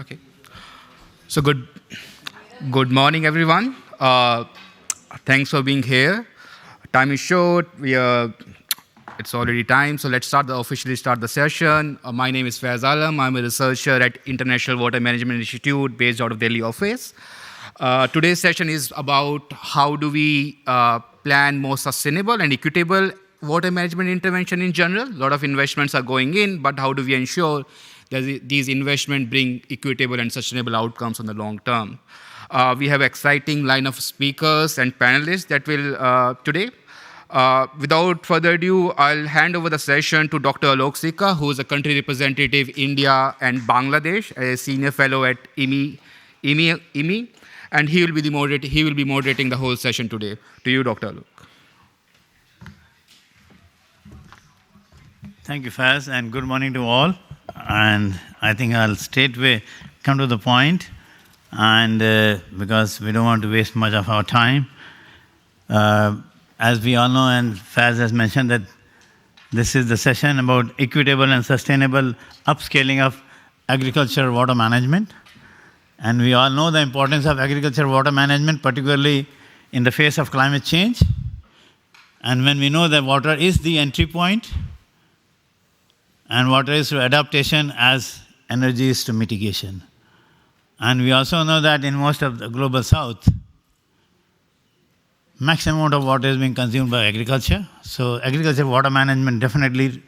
Okay. So good morning, everyone. Thanks for being here. Time is short. It's already time, so let's officially start the session. My name is Faiz Alam. I'm a researcher at International Water Management Institute based out of Delhi office. Today's session is about how do we plan more sustainable and equitable water management intervention in general. A lot of investments are going in, but how do we ensure that these investments bring equitable and sustainable outcomes on the long term? We have exciting line of speakers and panelists that will today. Without further ado, I'll hand over the session to Dr. Alok Sikka, who is a country representative, India and Bangladesh, a senior fellow at IMI, and he will be moderating the whole session today. To you, Dr. Alok. Thank you, Faz, and good morning to all. And I think I'll straightway come to the point, and because we don't want to waste much of our time. As we all know, and Faz has mentioned, that this is the session about equitable and sustainable upscaling of agriculture water management. And we all know the importance of agriculture water management, particularly in the face of climate change. And when we know that water is the entry point, and water is to adaptation as energy is to mitigation. And we also know that in most of the global south, maximum amount of water is being consumed by agriculture. So agriculture water management definitely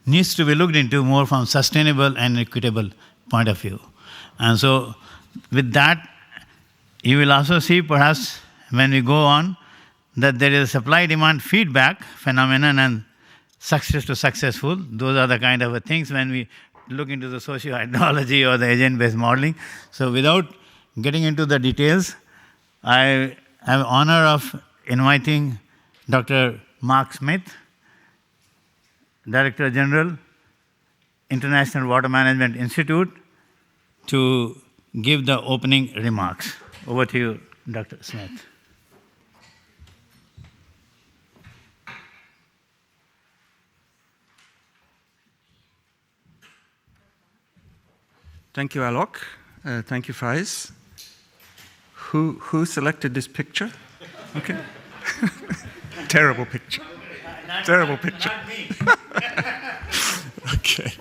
needs to be looked into more from sustainable and equitable point of view. And so with that, you will also see perhaps when we go on that there is a supply-demand feedback phenomenon and success to successful. Those are the kind of things when we look into the sociohydrology or the agent-based modeling. So without getting into the details, I have the honor of inviting Dr. Mark Smith, Director General, International Water Management Institute, to give the opening remarks. Over to you, Dr. Smith. Thank you, Alok. Thank you, Faiz. Who selected this picture? Okay. Terrible picture. Terrible picture. Not me. Okay.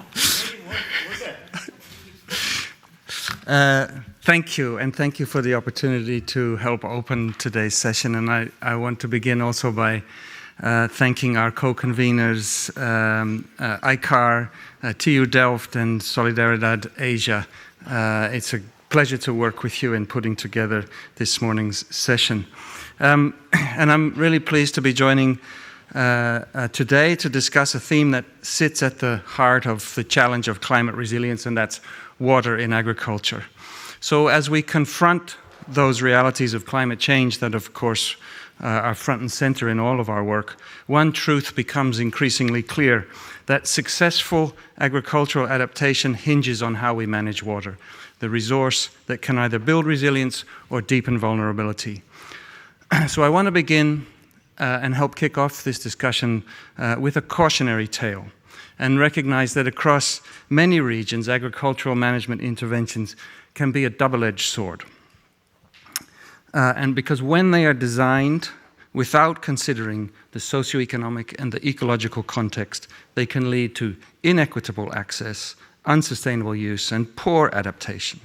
Thank you, and thank you for the opportunity to help open today's session. And I want to begin also by thanking our co-conveners, ICAR, TU Delft, and Solidaridad Asia. It's a pleasure to work with you in putting together this morning's session. And I'm really pleased to be joining today to discuss a theme that sits at the heart of the challenge of climate resilience, and that's water in agriculture. So as we confront those realities of climate change that, of course, are front and center in all of our work, one truth becomes increasingly clear: that successful agricultural adaptation hinges on how we manage water, the resource that can either build resilience or deepen vulnerability. So I want to begin and help kick off this discussion with a cautionary tale, and recognize that across many regions, agricultural management interventions can be a double-edged sword. And because when they are designed without considering the socio-economic and the ecological context, they can lead to inequitable access, unsustainable use, and poor adaptation.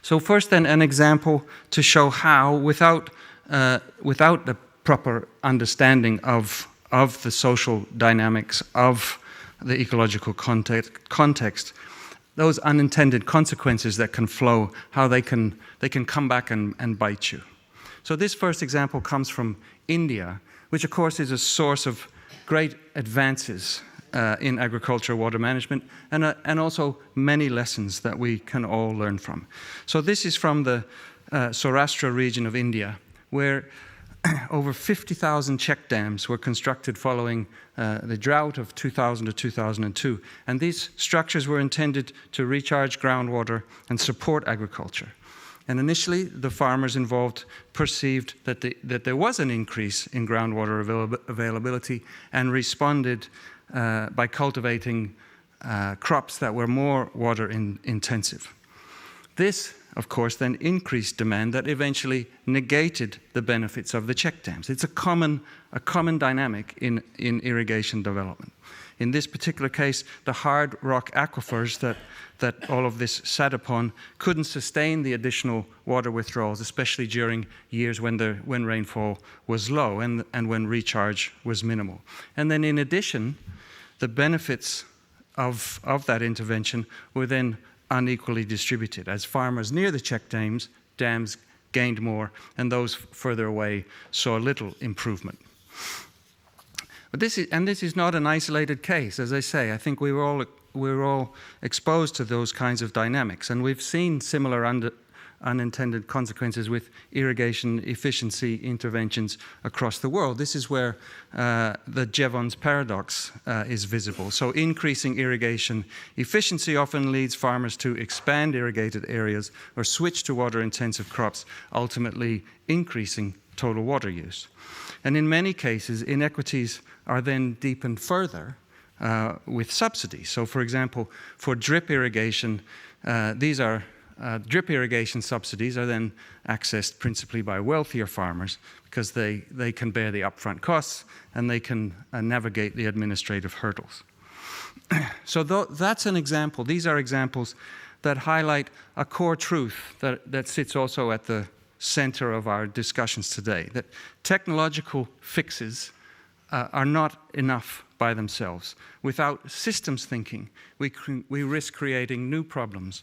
So first then, an example to show how, without the proper understanding of the social dynamics of the ecological context, those unintended consequences that can flow, how they can come back and bite you. So this first example comes from India, which of course is a source of great advances in agricultural water management, and also many lessons that we can all learn from. So this is from the Saurashtra region of India, where over 50,000 check dams were constructed following the drought of 2000 to 2002. And these structures were intended to recharge groundwater and support agriculture. And initially, the farmers involved perceived that there was an increase in groundwater availability, and responded by cultivating crops that were more water intensive. This, of course, then increased demand that eventually negated the benefits of the check dams. It's a common dynamic in irrigation development. In this particular case, the hard rock aquifers that all of this sat upon couldn't sustain the additional water withdrawals, especially during years when rainfall was low and when recharge was minimal. And then in addition, the benefits of that intervention were then unequally distributed, as farmers near the check dams gained more, and those further away saw little improvement. But this is not an isolated case, as I say. I think we were all exposed to those kinds of dynamics, and we've seen similar unintended consequences with irrigation efficiency interventions across the world. This is where the Jevons paradox is visible. So increasing irrigation efficiency often leads farmers to expand irrigated areas or switch to water-intensive crops, ultimately increasing total water use. And in many cases, inequities are then deepened further with subsidies. So for example, for drip irrigation, drip irrigation subsidies are then accessed principally by wealthier farmers because they can bear the upfront costs and they can navigate the administrative hurdles. So that's an example. These are examples that highlight a core truth that sits also at the center of our discussions today, that technological fixes are not enough by themselves. Without systems thinking, we risk creating new problems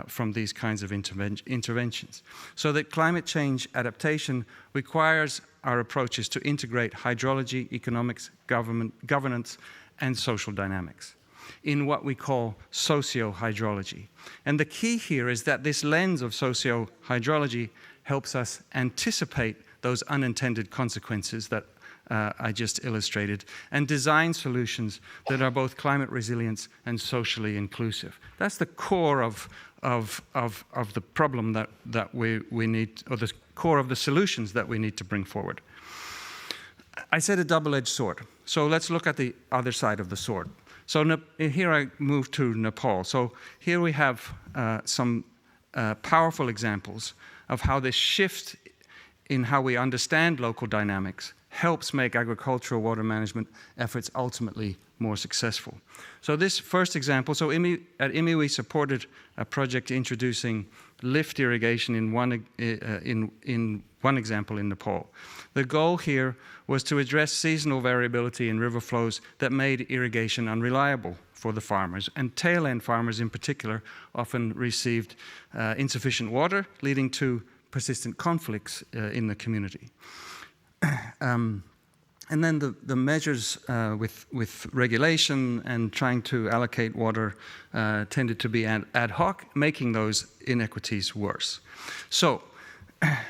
from these kinds of interventions. So that climate change adaptation requires our approaches to integrate hydrology, economics, governance, and social dynamics in what we call socio-hydrology. And the key here is that this lens of socio-hydrology helps us anticipate those unintended consequences that I just illustrated, and design solutions that are both climate resilient and socially inclusive. That's the core of the problem that we need, or the core of the solutions that we need to bring forward. I said a double-edged sword. So let's look at the other side of the sword. So here I move to Nepal. So here we have some powerful examples of how this shift in how we understand local dynamics helps make agricultural water management efforts ultimately more successful. So this first example, so at IMI we supported a project introducing lift irrigation in one example in Nepal. The goal here was to address seasonal variability in river flows that made irrigation unreliable for the farmers, and tail-end farmers in particular often received insufficient water, leading to persistent conflicts in the community. And then the measures with regulation and trying to allocate water tended to be ad hoc, making those inequities worse. So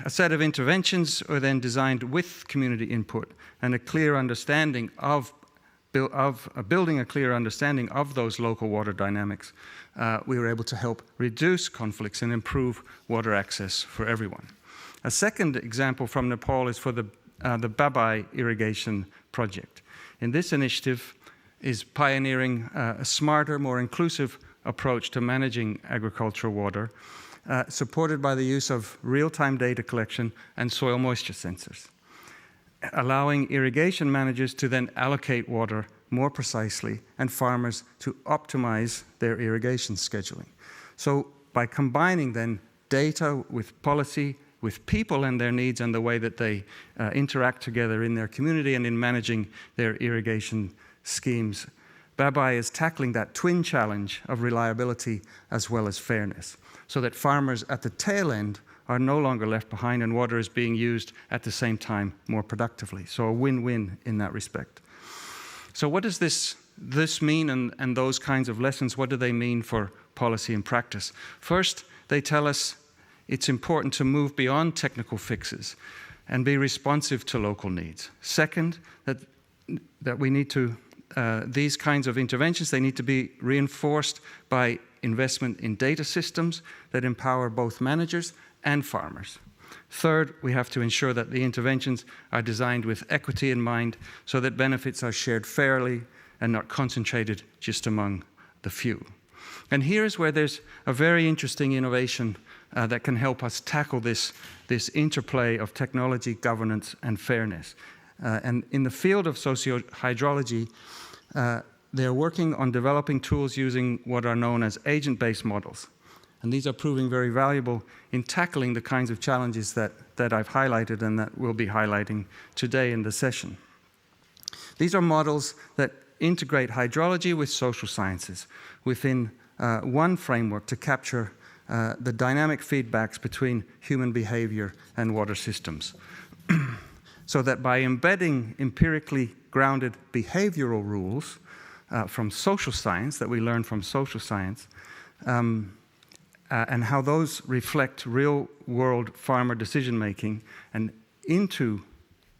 a set of interventions were then designed with community input and a clear understanding of building a clear understanding of those local water dynamics. We were able to help reduce conflicts and improve water access for everyone. A second example from Nepal is for the Babai irrigation project. In this initiative is pioneering a smarter, more inclusive approach to managing agricultural water, supported by the use of real-time data collection and soil moisture sensors, allowing irrigation managers to then allocate water more precisely and farmers to optimize their irrigation scheduling. So by combining then data with policy, with people and their needs and the way that they interact together in their community and in managing their irrigation schemes, Babai is tackling that twin challenge of reliability as well as fairness, so that farmers at the tail end are no longer left behind and water is being used at the same time more productively. So a win-win in that respect. So what does this mean, and those kinds of lessons, what do they mean for policy and practice? First, they tell us it's important to move beyond technical fixes and be responsive to local needs. Second, that we need to, these kinds of interventions, they need to be reinforced by investment in data systems that empower both managers and farmers. Third, we have to ensure that the interventions are designed with equity in mind so that benefits are shared fairly and not concentrated just among the few. And here is where there's a very interesting innovation that can help us tackle this interplay of technology, governance, and fairness. And in the field of sociohydrology, they're working on developing tools using what are known as agent-based models. And these are proving very valuable in tackling the kinds of challenges that I've highlighted and that we'll be highlighting today in the session. These are models that integrate hydrology with social sciences within one framework to capture the dynamic feedbacks between human behavior and water systems. So that by embedding empirically grounded behavioral rules from social science, that we learn from social science, and how those reflect real-world farmer decision-making and into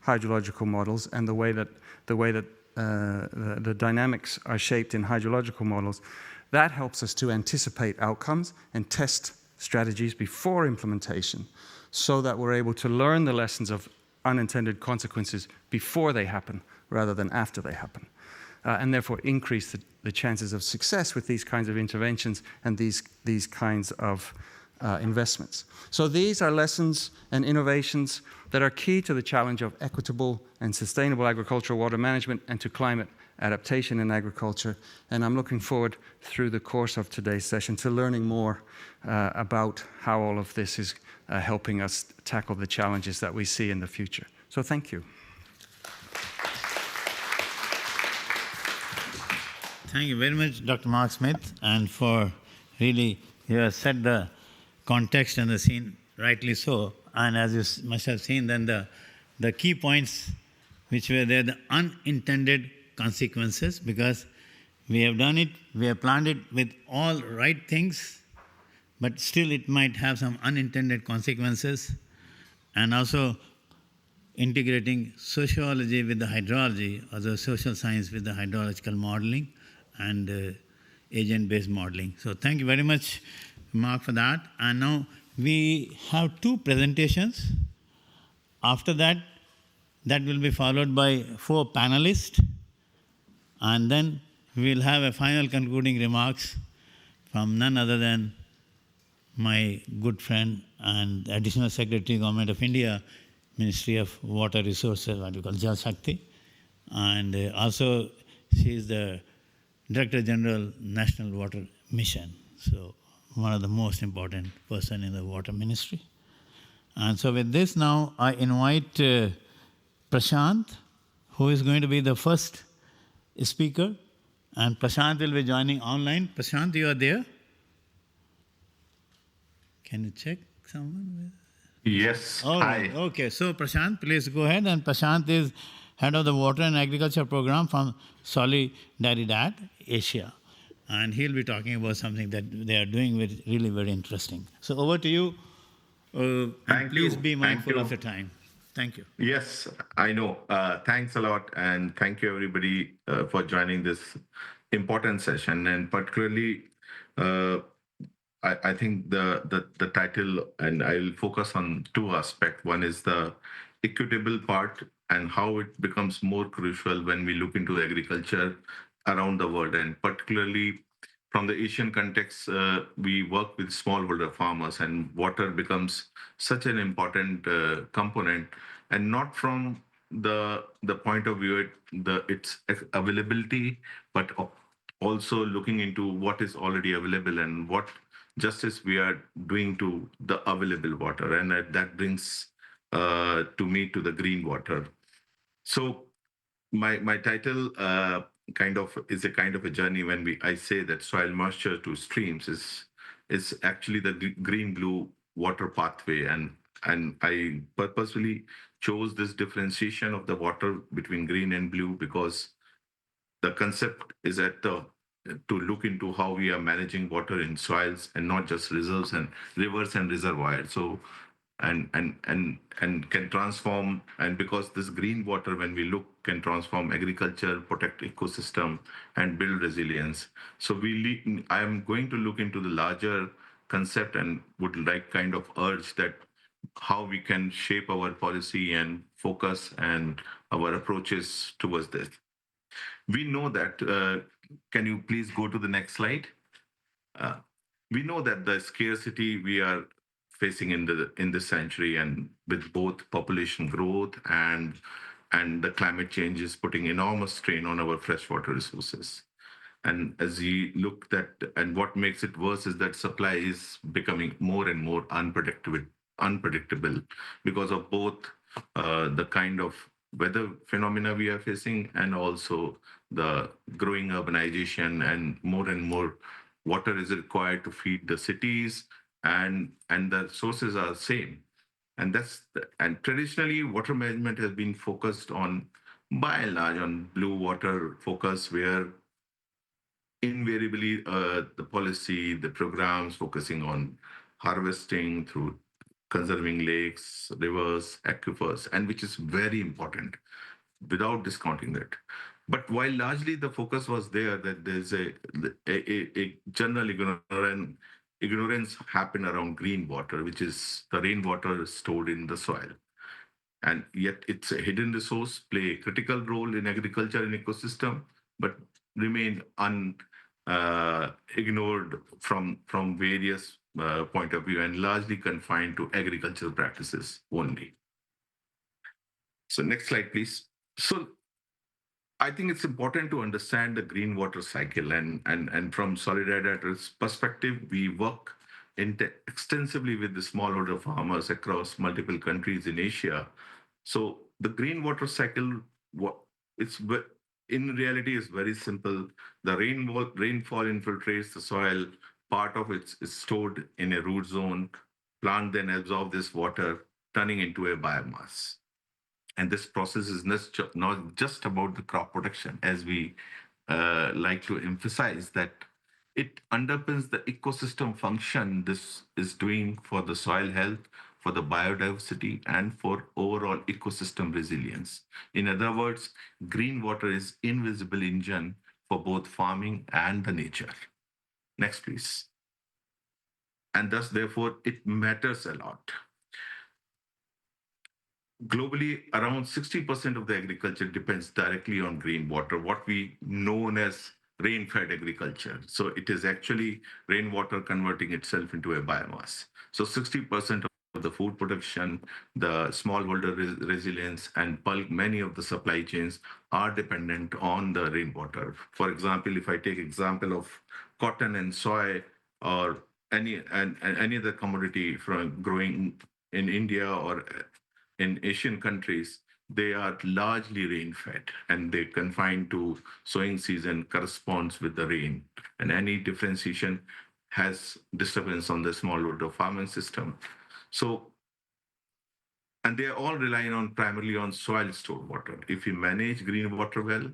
hydrological models and the way that the dynamics are shaped in hydrological models, that helps us to anticipate outcomes and test strategies before implementation so that we're able to learn the lessons of unintended consequences before they happen rather than after they happen. And therefore increase the chances of success with these kinds of interventions and these kinds of investments. So these are lessons and innovations that are key to the challenge of equitable and sustainable agricultural water management and to climate adaptation in agriculture. And I'm looking forward through the course of today's session to learning more about how all of this is helping us tackle the challenges that we see in the future. So thank you. Thank you very much, Dr. Mark Smith, and for really, you have set the context and the scene rightly so. And as you must have seen, then the key points which were there, the unintended consequences, because we have done it, we have planned it with all right things, but still it might have some unintended consequences. And also integrating sociology with the hydrology, or the social science with the hydrological modeling, and agent-based modeling. So thank you very much, Mark, for that. And now we have two presentations. After that, that will be followed by 4 panelists. And then we will have a final concluding remarks from none other than my good friend and Additional Secretary, Government of India, Ministry of Water Resources, what we call Jal Shakti. And also she is the Director General, National Water Mission. So one of the most important person in the water ministry. And so with this now, I invite Prashant, who is going to be the first speaker. And Prashant will be joining online. Prashant, you are there? Can you check someone? Yes. All right. Hi. Okay. So Prashant, please go ahead. And Prashant is head of the Water and Agriculture Program from Solidaridad, Asia. And he'll be talking about something that they are doing really very interesting. So over to you. And please be mindful of the time. Thank you. Yes, I know. Thanks a lot. And thank you, everybody, for joining this important session. And particularly, I think the title, and I'll focus on 2 aspects. One is the equitable part and how it becomes more crucial when we look into agriculture around the world, and particularly from the Asian context, we work with smallholder farmers, and water becomes such an important component, and not from the point of view its availability, but also looking into what is already available and what justice we are doing to the available water, and that brings to me to the green water. So my title kind of is a kind of a journey when I say that soil moisture to streams is actually the green blue water pathway, and I purposefully chose this differentiation of the water between green and blue because the concept is to look into how we are managing water in soils and not just reserves and rivers and reservoirs. So and can transform, and because this green water, when we look, can transform agriculture, protect ecosystem, and build resilience. So I am going to look into the larger concept and would like kind of urge that how we can shape our policy and focus and our approaches towards this. We know that, can you please go to the next slide? Uh, we know that the scarcity we are facing in this century, and with both population growth and the climate change is putting enormous strain on our freshwater resources. And as we look that, and what makes it worse is that supply is becoming more and more unpredictable because of both the kind of weather phenomena we are facing, and also the growing urbanization, and more water is required to feed the cities, and the sources are same. And and traditionally water management has been focused on, by and large, on blue water focus, where invariably the policy, the programs focusing on harvesting through conserving lakes, rivers, aquifers, and which is very important without discounting that. But while largely the focus was there, that there's a general ignorance happen around green water, which is the rainwater stored in the soil. And yet it's a hidden resource, play a critical role in agriculture and ecosystem, but remain ignored from various point of view, and largely confined to agricultural practices only. So next slide, please. So I think it's important to understand the green water cycle, and from Solidarity's perspective, we work extensively with the smallholder farmers across multiple countries in Asia. So the green water cycle, what it's in reality is very simple. The rainfall infiltrates the soil. Part of it is stored in a root zone. Plant then absorb this water, turning into a biomass. And this process is not just about the crop protection, as we like to emphasize that it underpins the ecosystem function this is doing for the soil health, for the biodiversity, and for overall ecosystem resilience. In other words, green water is invisible engine for both farming and the nature. Next, please. And thus, therefore, it matters a lot. Globally, around 60% of the agriculture depends directly on green water, what we known as rain-fed agriculture. So it is actually rainwater converting itself into a biomass. So 60% of the food production, the smallholder resilience, and bulk, many of the supply chains are dependent on the rainwater. For example, if I take example of cotton and soy, or and any other commodity from growing in India or in Asian countries, they are largely rain fed, and they confined to sowing season corresponds with the rain. And any differentiation has disturbance on the smallholder farming system. So, and they are all relying on primarily on soil stored water. If you manage green water well,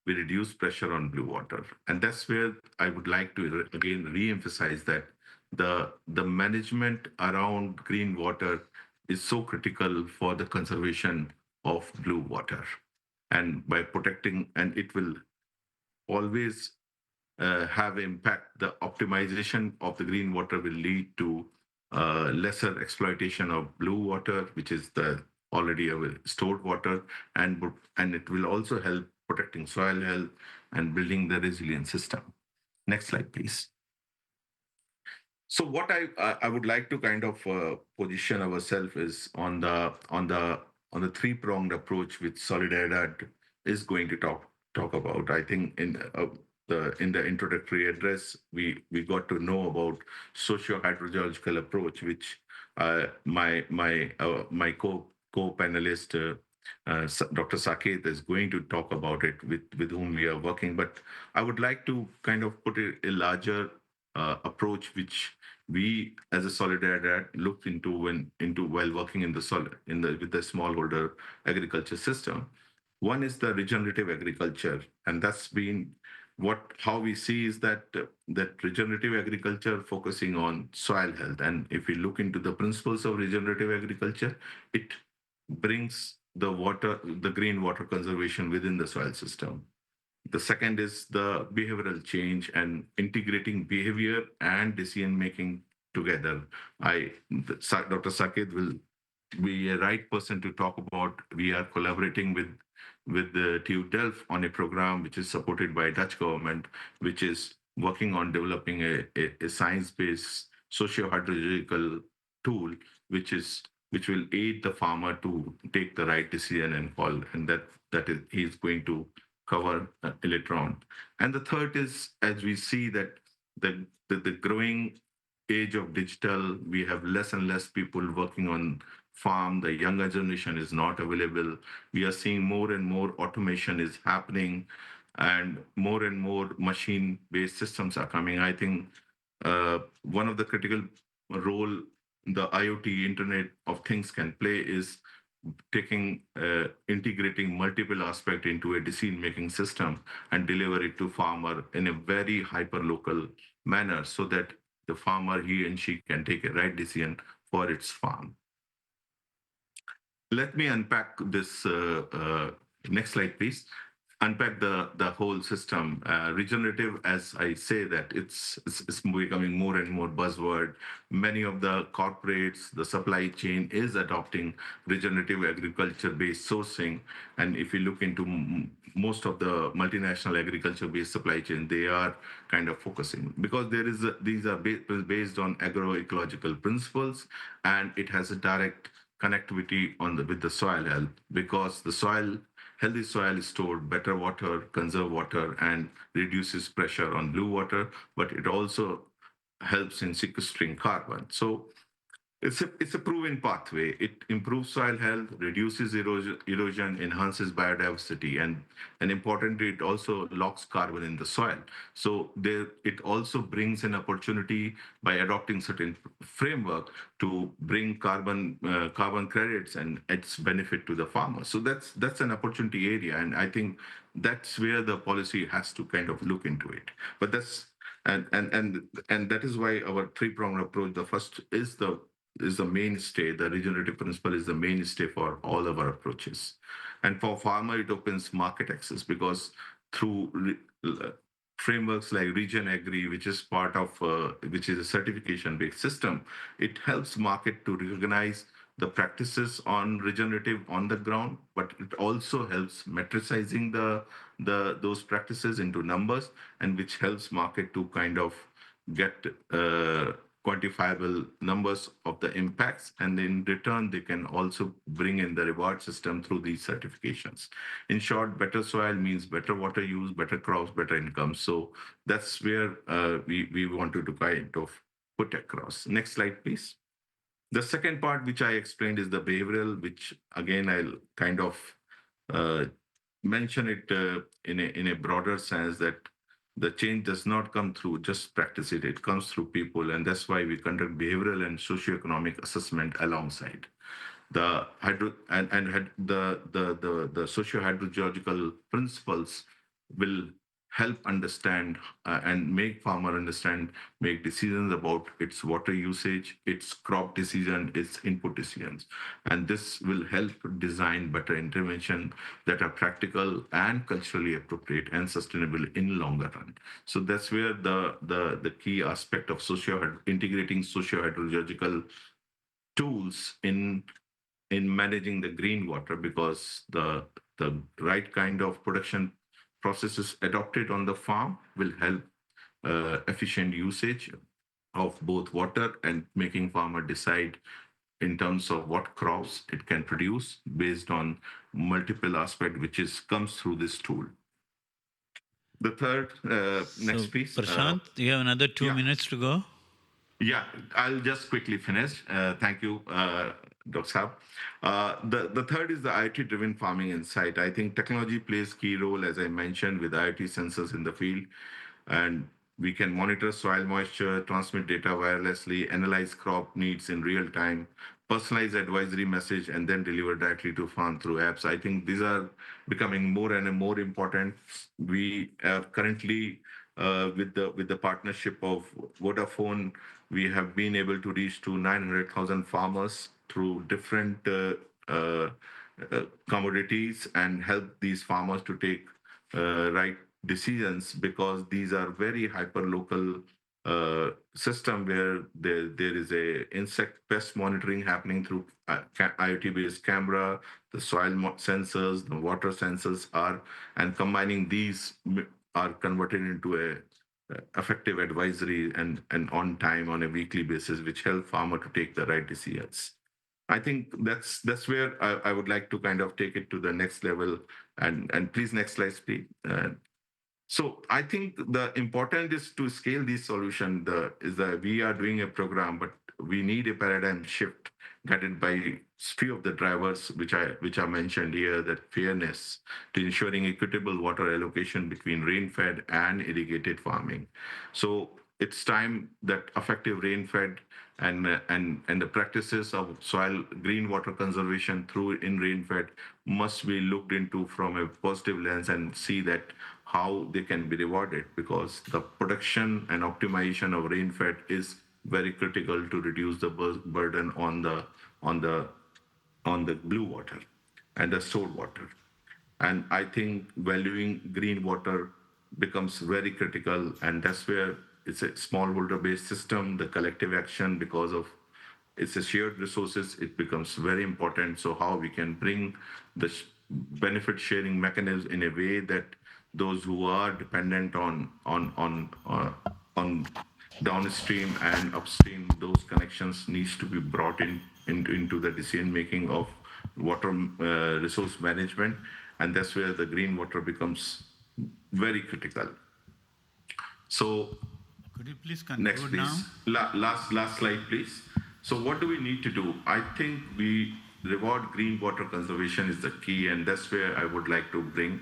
we reduce pressure on blue water. And that's where I would like to again re-emphasize that the management around green water is so critical for the conservation of blue water. And by protecting, and it will always have impact. The optimization of the green water will lead to lesser exploitation of blue water, which is the already stored water, and it will also help protecting soil health and building the resilient system. Next slide, please. So what I would like to kind of position ourselves is on the three pronged approach which Solidaridad is going to talk about. I think in the introductory address we got to know about socio-hydrological approach, which my co panelist Dr. Saket is going to talk about it, with whom we are working. But I would like to kind of put a larger approach which we as a Solidaridad looked into while working in the with the smallholder agriculture system. One is the regenerative agriculture, and that's been how we see is that that regenerative agriculture focusing on soil health. And if we look into the principles of regenerative agriculture, it brings the green water conservation within the soil system. The second is the behavioral change and integrating behavior and decision making together. Dr. Saket will be a right person to talk about. We are collaborating with the TU Delft on a program which is supported by Dutch government, which is working on developing a science-based socio-hydrological tool, which is which will aid the farmer to take the right decision and call, and that is he's going to cover later on. And the third is, as we see that the growing age of digital, we have less and less people working on farm. The younger generation is not available. We are seeing more and more automation is happening, and more machine-based systems are coming. I think one of the critical role the IoT Internet of Things can play is taking integrating multiple aspect into a decision making system and deliver it to farmer in a very hyper local manner, so that the farmer, he and she, can take a right decision for its farm. Let me unpack this. Next slide, please. Unpack the whole system. Regenerative, as I say, that it's becoming more and more buzzword. Many of the corporates, the supply chain is adopting regenerative agriculture-based sourcing. And if you look into most of the multinational agriculture-based supply chain, they are kind of focusing, because these are based on agroecological principles, and it has a direct connectivity with the soil health, because the soil healthy soil stored better water, conserve water, and reduces pressure on blue water, but it also helps in sequestering carbon. So it's a proven pathway. It improves soil health, reduces erosion, enhances biodiversity, and importantly, it also locks carbon in the soil. So there, it also brings an opportunity by adopting certain framework to bring carbon credits and its benefit to the farmer. So that's an opportunity area, and I think that's where the policy has to kind of look into it. But that's and that is why our three-pronged approach. The first is the mainstay. The regenerative principle is the mainstay for all of our approaches. And for farmer, it opens market access, because through frameworks like Regen Agri, which is part of, which is a certification-based system, it helps market to recognize the practices on regenerative on the ground, but it also helps metricizing the those practices into numbers, and which helps market to kind of get quantifiable numbers of the impacts, and in return they can also bring in the reward system through these certifications. In short, better soil means better water use, better crops, better income. So that's where we wanted to kind of put across. Next slide, please. The second part, which I explained, is the behavioral, which again I'll kind of uh, mention it in a broader sense, that the change does not come through just practice it; it comes through people, and that's why we conduct behavioral and socioeconomic assessment alongside the hydro and the socio-hydrological principles will help understand and make farmer understand, make decisions about its water usage, its crop decision, its input decisions, and this will help design better intervention that are practical and culturally appropriate and sustainable in longer run. So that's where the key aspect of integrating socio-hydrological tools in managing the green water, because the right kind of production processes adopted on the farm will help efficient usage of both water, and making farmer decide in terms of what crops it can produce based on multiple aspect, which is comes through this tool. The third, next So, please. Prashant, you have another two Yeah. minutes to go. Yeah, I'll just quickly finish. Thank you, Dr. Saab. The third is the IoT-driven farming insight. I think technology plays key role, as I mentioned, with IoT sensors in the field, and we can monitor soil moisture, transmit data wirelessly, analyze crop needs in real time, personalize advisory message, and then deliver directly to farm through apps. I think these are becoming more and more important. We are currently with the partnership of Vodafone, we have been able to reach to 900,000 farmers through different commodities, and help these farmers to take right decisions, because these are very hyper local system where there is a insect pest monitoring happening through IoT based camera, the soil sensors, the water sensors are, and combining these are converted into effective advisory and on time on a weekly basis, which help farmer to take the right decisions. I think that's where I would like to kind of take it to the next level. And please, next slide, please. So I think the important is to scale this solution. We are doing a program, but we need a paradigm shift guided by few of the drivers which I mentioned here. That fairness to ensuring equitable water allocation between rain-fed and irrigated farming. So it's time that effective rain-fed and the practices of soil green water conservation through in rain-fed must be looked into from a positive lens and see that how they can be rewarded, because the production and optimization of rain-fed is very critical to reduce the burden on the on the blue water and the stored water. And I think valuing green water becomes very critical. And that's where it's a smallholder based system, the collective action, because of it's a shared resources, it becomes very important. So how we can bring the benefit sharing mechanism in a way that those who are dependent on downstream and upstream, those connections needs to be brought into the decision making of water resource management, and that's where the green water becomes very critical. So Could you please next, conclude now? please. Last slide, please. So what do we need to do? I think we reward green water conservation is the key, and that's where I would like to bring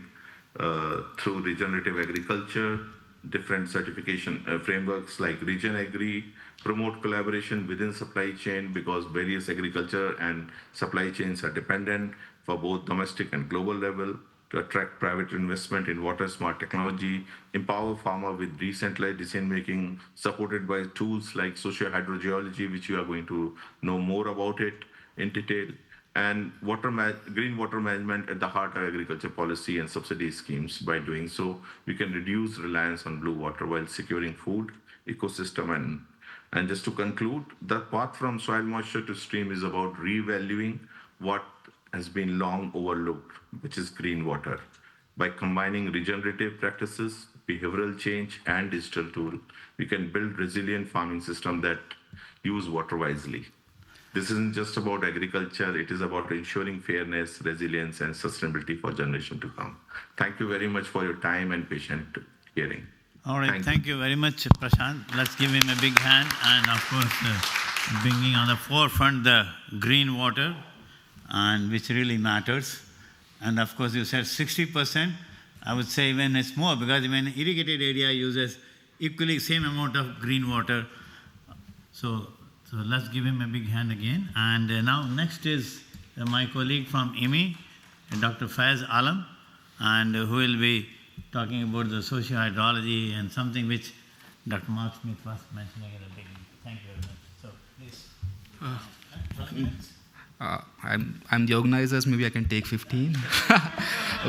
through regenerative agriculture, different certification frameworks like Regen Agri, promote collaboration within supply chain, because various agriculture and supply chains are dependent for both domestic and global level, to attract private investment in water smart technology, empower farmer with decentralized decision making, supported by tools like sociohydrology, which you are going to know more about it in detail, and green water management at the heart of agriculture policy and subsidy schemes. By doing so, we can reduce reliance on blue water while securing food, ecosystem, and just to conclude, the path from soil moisture to stream is about revaluing what has been long overlooked, which is green water. By combining regenerative practices, behavioral change, and digital tool, we can build resilient farming system that use water wisely. This isn't just about agriculture, it is about ensuring fairness, resilience, and sustainability for generation to come. Thank you very much for your time and patient hearing. All right, thank you very much, Prashant. Let's give him a big hand, and of course, bringing on the forefront the green water, and which really matters. And of course, you said 60%. I would say even it's more, because even irrigated area uses equally same amount of green water. So let's give him a big hand again. And now next is my colleague from IMI, Dr. Faiz Alam, and who will be talking about the socio-hydrology and something which Dr. Mark Smith was mentioning in the beginning. Thank you very much. So please. 12 minutes. I'm the organizers, maybe I can take 15.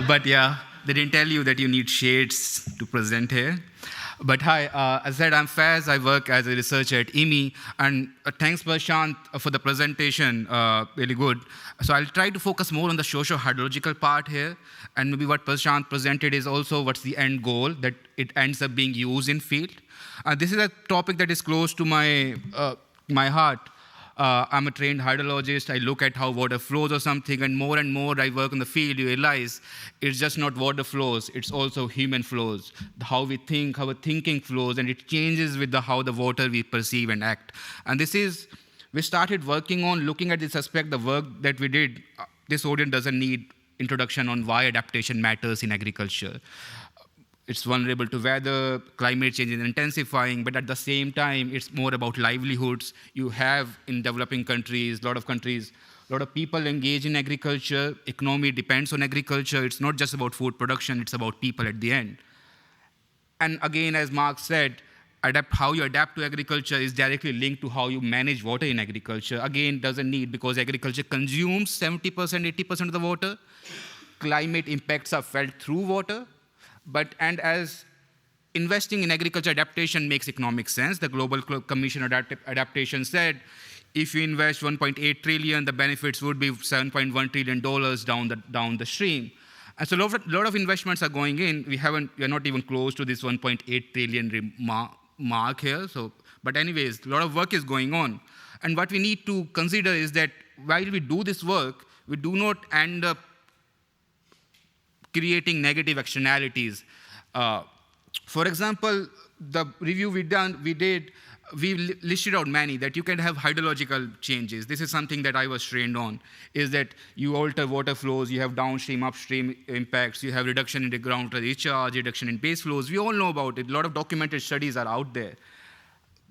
But yeah, they didn't tell you that you need shades to present here. But hi, as I said, I'm Faiz. I work as a researcher at IMI. And thanks, Prashant, for the presentation. Really good. So I'll try to focus more on the socio-hydrological part here. And maybe what Prashant presented is also what's the end goal, that it ends up being used in field. This is a topic that is close to my heart. I'm a trained hydrologist. I look at how water flows or something, and more I work in the field, you realize it's just not water flows, it's also human flows. How we think, how our thinking flows, and it changes with how the water we perceive and act. And we started working on looking at this aspect, the work that we did. This audience doesn't need introduction on why adaptation matters in agriculture. It's vulnerable to weather, climate change is intensifying, but at the same time, it's more about livelihoods. You have in developing countries, a lot of people engage in agriculture. Economy depends on agriculture. It's not just about food production, it's about people at the end. And again, as Mark said, how you adapt to agriculture is directly linked to how you manage water in agriculture. Again, doesn't need, because agriculture consumes 70%, 80% of the water. Climate impacts are felt through water. And as investing in agriculture adaptation makes economic sense, the Global Commission on Adaptation said, if you invest $1.8 trillion, the benefits would be $7.1 trillion down the stream. And so a lot of investments are going in. We are not even close to this 1.8 trillion mark here. So, but anyways, a lot of work is going on. And what we need to consider is that while we do this work, we do not end up creating negative externalities. For example, the review we did, we listed out many that you can have hydrological changes. This is something that I was trained on, is that you alter water flows, you have downstream, upstream impacts, you have reduction in the groundwater recharge, reduction in base flows. We all know about it. A lot of documented studies are out there.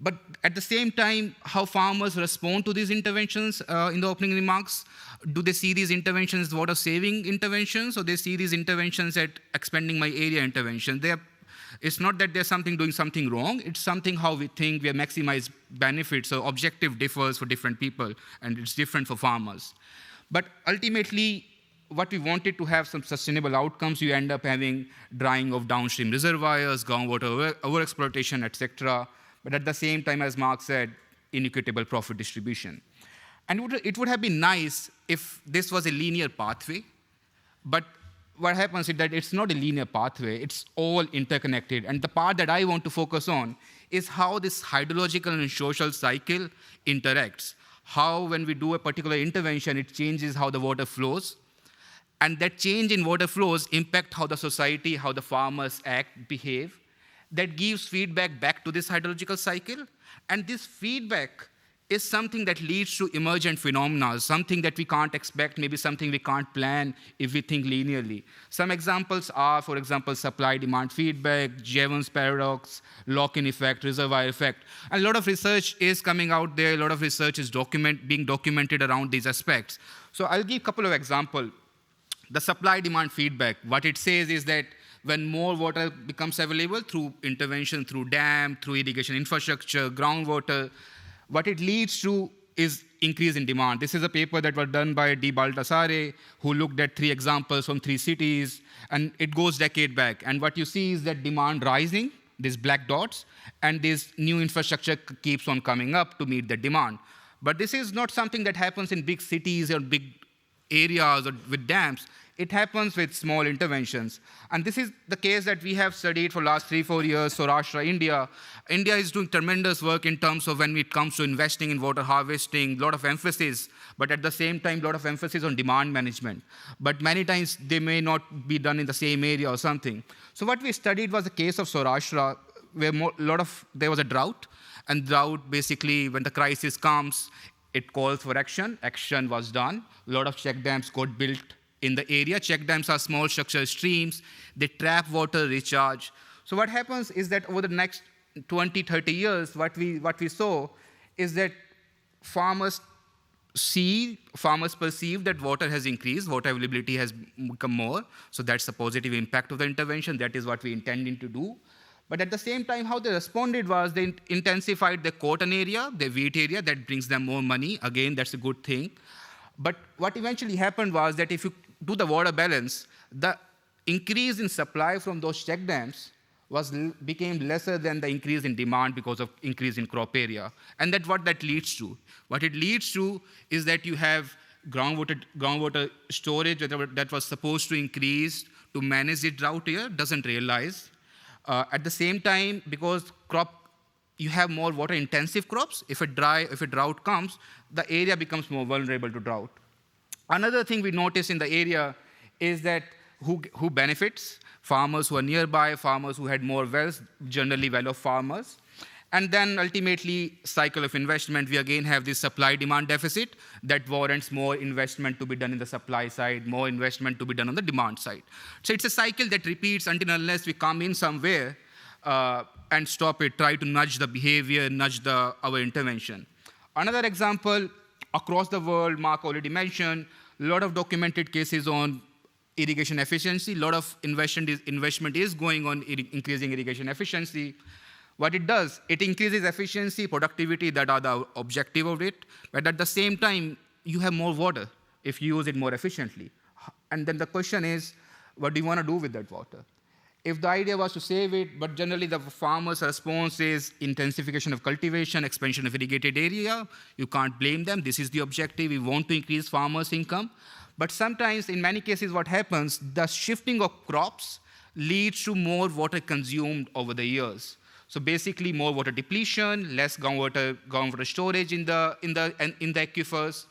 But at the same time, how farmers respond to these interventions in the opening remarks, do they see these interventions as water-saving interventions, or they see these interventions as expanding my area intervention? It's not that they're doing something wrong, it's something how we think we maximize benefits. So objective differs for different people, and it's different for farmers. But ultimately, what we wanted to have some sustainable outcomes, you end up having drying of downstream reservoirs, groundwater overexploitation, etc. But at the same time, as Mark said, inequitable profit distribution. And it would have been nice if this was a linear pathway, but what happens is that it's not a linear pathway, it's all interconnected. And the part that I want to focus on is how this hydrological and social cycle interacts. How when we do a particular intervention, it changes how the water flows. And that change in water flows impact how the society, how the farmers act, behave. That gives feedback back to this hydrological cycle. And this feedback is something that leads to emergent phenomena, something that we can't expect, maybe something we can't plan if we think linearly. Some examples are, for example, supply-demand feedback, Jevons paradox, lock-in effect, reservoir effect. And a lot of research is coming out there, a lot of research is being documented around these aspects. So I'll give a couple of examples. The supply-demand feedback, what it says is that when more water becomes available through intervention, through dam, through irrigation infrastructure, groundwater, what it leads to is increase in demand. This is a paper that was done by D. Baltasare, who looked at 3 examples from 3 cities, and it goes decade back. And what you see is that demand rising, these black dots, and this new infrastructure keeps on coming up to meet the demand. But this is not something that happens in big cities or big areas or with dams. It happens with small interventions. And this is the case that we have studied for the last 3-4 years, Saurashtra, India. India is doing tremendous work in terms of when it comes to investing in water harvesting, a lot of emphasis, but at the same time, a lot of emphasis on demand management. But many times, they may not be done in the same area or something. So what we studied was the case of Saurashtra, where there was a drought. And drought, basically, when the crisis comes, it calls for action. Action was done. A lot of check dams got built in the area. Check dams are small structured streams. They trap water, recharge. So what happens is that over the next 20, 30 years, what we saw is that farmers perceive that water has increased, water availability has become more. So that's the positive impact of the intervention. That is what we intended to do. But at the same time, how they responded was they intensified the cotton area, the wheat area. That brings them more money. Again, that's a good thing. But what eventually happened was that if you do the water balance, the increase in supply from those check dams became lesser than the increase in demand because of increase in crop area. And that's what that leads to. What it leads to is that you have groundwater storage that was supposed to increase to manage the drought here, doesn't realize. At the same time, because you have more water-intensive crops, if a drought comes, the area becomes more vulnerable to drought. Another thing we notice in the area is that who benefits? Farmers who are nearby, farmers who had more wells, generally well-off farmers. And then ultimately, cycle of investment, we again have this supply-demand deficit that warrants more investment to be done in the supply side, more investment to be done on the demand side. So it's a cycle that repeats until unless we come in somewhere and stop it, try to nudge the behavior, nudge our intervention. Another example, across the world, Mark already mentioned, a lot of documented cases on irrigation efficiency. A lot of investment is going on increasing irrigation efficiency. What it does, it increases efficiency, productivity, that are the objective of it. But at the same time, you have more water if you use it more efficiently. And then the question is, what do you want to do with that water? If the idea was to save it, but generally the farmer's response is intensification of cultivation, expansion of irrigated area, you can't blame them. This is the objective. We want to increase farmers' income. But sometimes, in many cases, what happens, the shifting of crops leads to more water consumed over the years. So basically, more water depletion, less groundwater storage in the aquifers.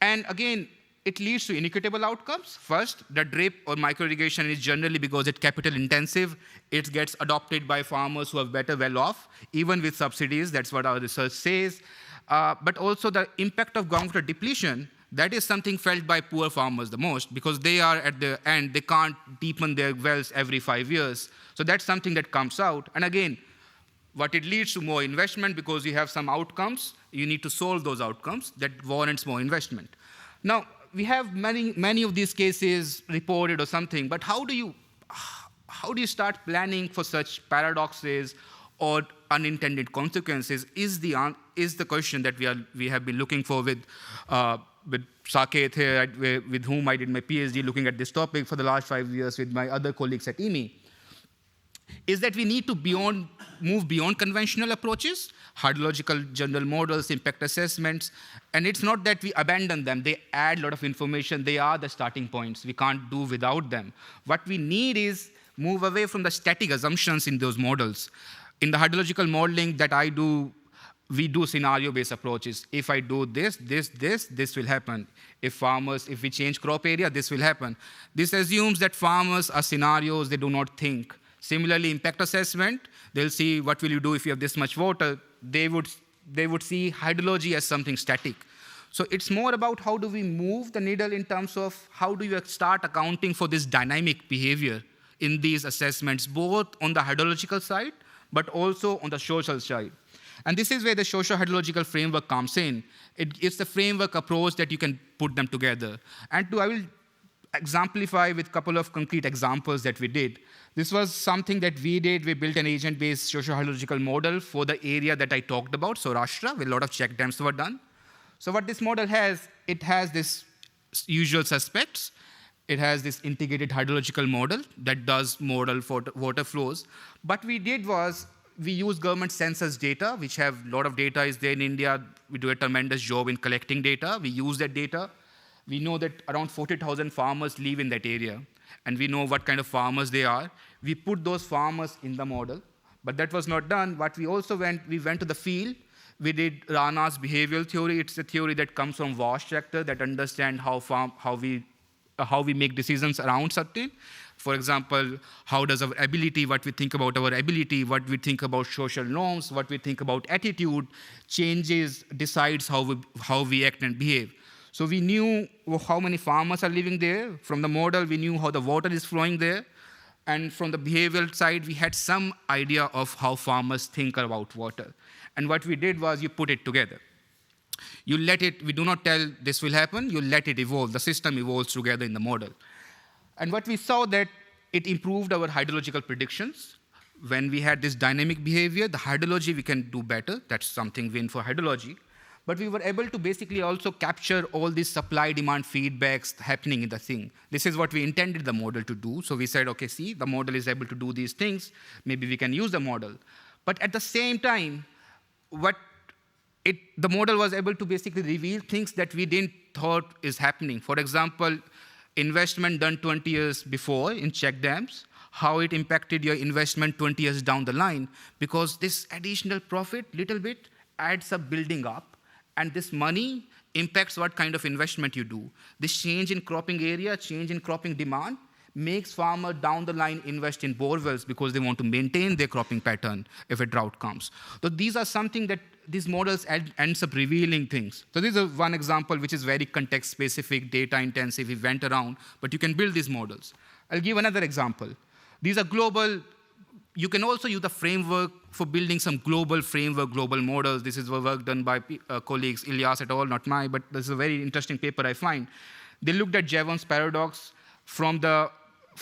And again, it leads to inequitable outcomes. First, the drip or micro-irrigation is generally, because it's capital intensive, it gets adopted by farmers who are better well off, even with subsidies. That's what our research says. But also the impact of groundwater depletion, that is something felt by poor farmers the most, because they are at the end, they can't deepen their wells every 5 years. So that's something that comes out. And again, what it leads to more investment, because you have some outcomes, you need to solve those outcomes, that warrants more investment. Now, we have many of these cases reported or something, but how do you start planning for such paradoxes or unintended consequences is the question that we have been looking for with Saket here, with whom I did my PhD looking at this topic for the last 5 years with my other colleagues at EME. Is that we need to move beyond conventional approaches, hydrological general models, impact assessments, and it's not that we abandon them. They add a lot of information. They are the starting points. We can't do without them. What we need is move away from the static assumptions in those models. In the hydrological modeling that I do, we do scenario-based approaches. If I do this will happen. If we change crop area, this will happen. This assumes that farmers are scenarios, they do not think. Similarly, impact assessment, they'll see what will you do if you have this much water. They would see hydrology as something static. So it's more about how do we move the needle in terms of how do you start accounting for this dynamic behavior in these assessments, both on the hydrological side, but also on the social side. And this is where the socio-hydrological framework comes in. It's the framework approach that you can put them together. And I will exemplify with a couple of concrete examples that we did. This was something that we did. We built an agent-based socio-hydrological model for the area that I talked about, Saurashtra, where a lot of check dams were done. So what this model has, it has this usual suspects. It has this integrated hydrological model that does model for water flows. What we did was we used government census data, which have a lot of data is there in India. We do a tremendous job in collecting data. We use that data. We know that around 40,000 farmers live in that area, and we know what kind of farmers they are. We put those farmers in the model, but that was not done. What we also we went to the field. We did Rana's behavioral theory. It's a theory that comes from wash sector that understand how we make decisions around certain. For example, how does our ability, what we think about our ability, what we think about social norms, what we think about attitude, changes, decides how we act and behave. So we knew how many farmers are living there. From the model, we knew how the water is flowing there. And from the behavioral side, we had some idea of how farmers think about water. And what we did was you put it together. You let it, we do not tell this will happen, you let it evolve. The system evolves together in the model. And what we saw that it improved our hydrological predictions. When we had this dynamic behavior, the hydrology we can do better. That's something win for hydrology. But we were able to basically also capture all these supply-demand feedbacks happening in the thing. This is what we intended the model to do. So we said, okay, see, the model is able to do these things. Maybe we can use the model. But at the same time, the model was able to basically reveal things that we didn't thought is happening. For example, investment done 20 years before in check dams, how it impacted your investment 20 years down the line, because this additional profit, little bit, adds up building up. And this money impacts what kind of investment you do. This change in cropping area, change in cropping demand, makes farmer down the line invest in bore wells because they want to maintain their cropping pattern if a drought comes. So these are something that these models ends up revealing things. So this is one example which is very context-specific, data-intensive. We went around, but you can build these models. I'll give another example. These are global. You can also use the framework for building some global framework, global models. This is work done by colleagues, Ilyas et al., not mine, but this is a very interesting paper I find. They looked at Jevons paradox from the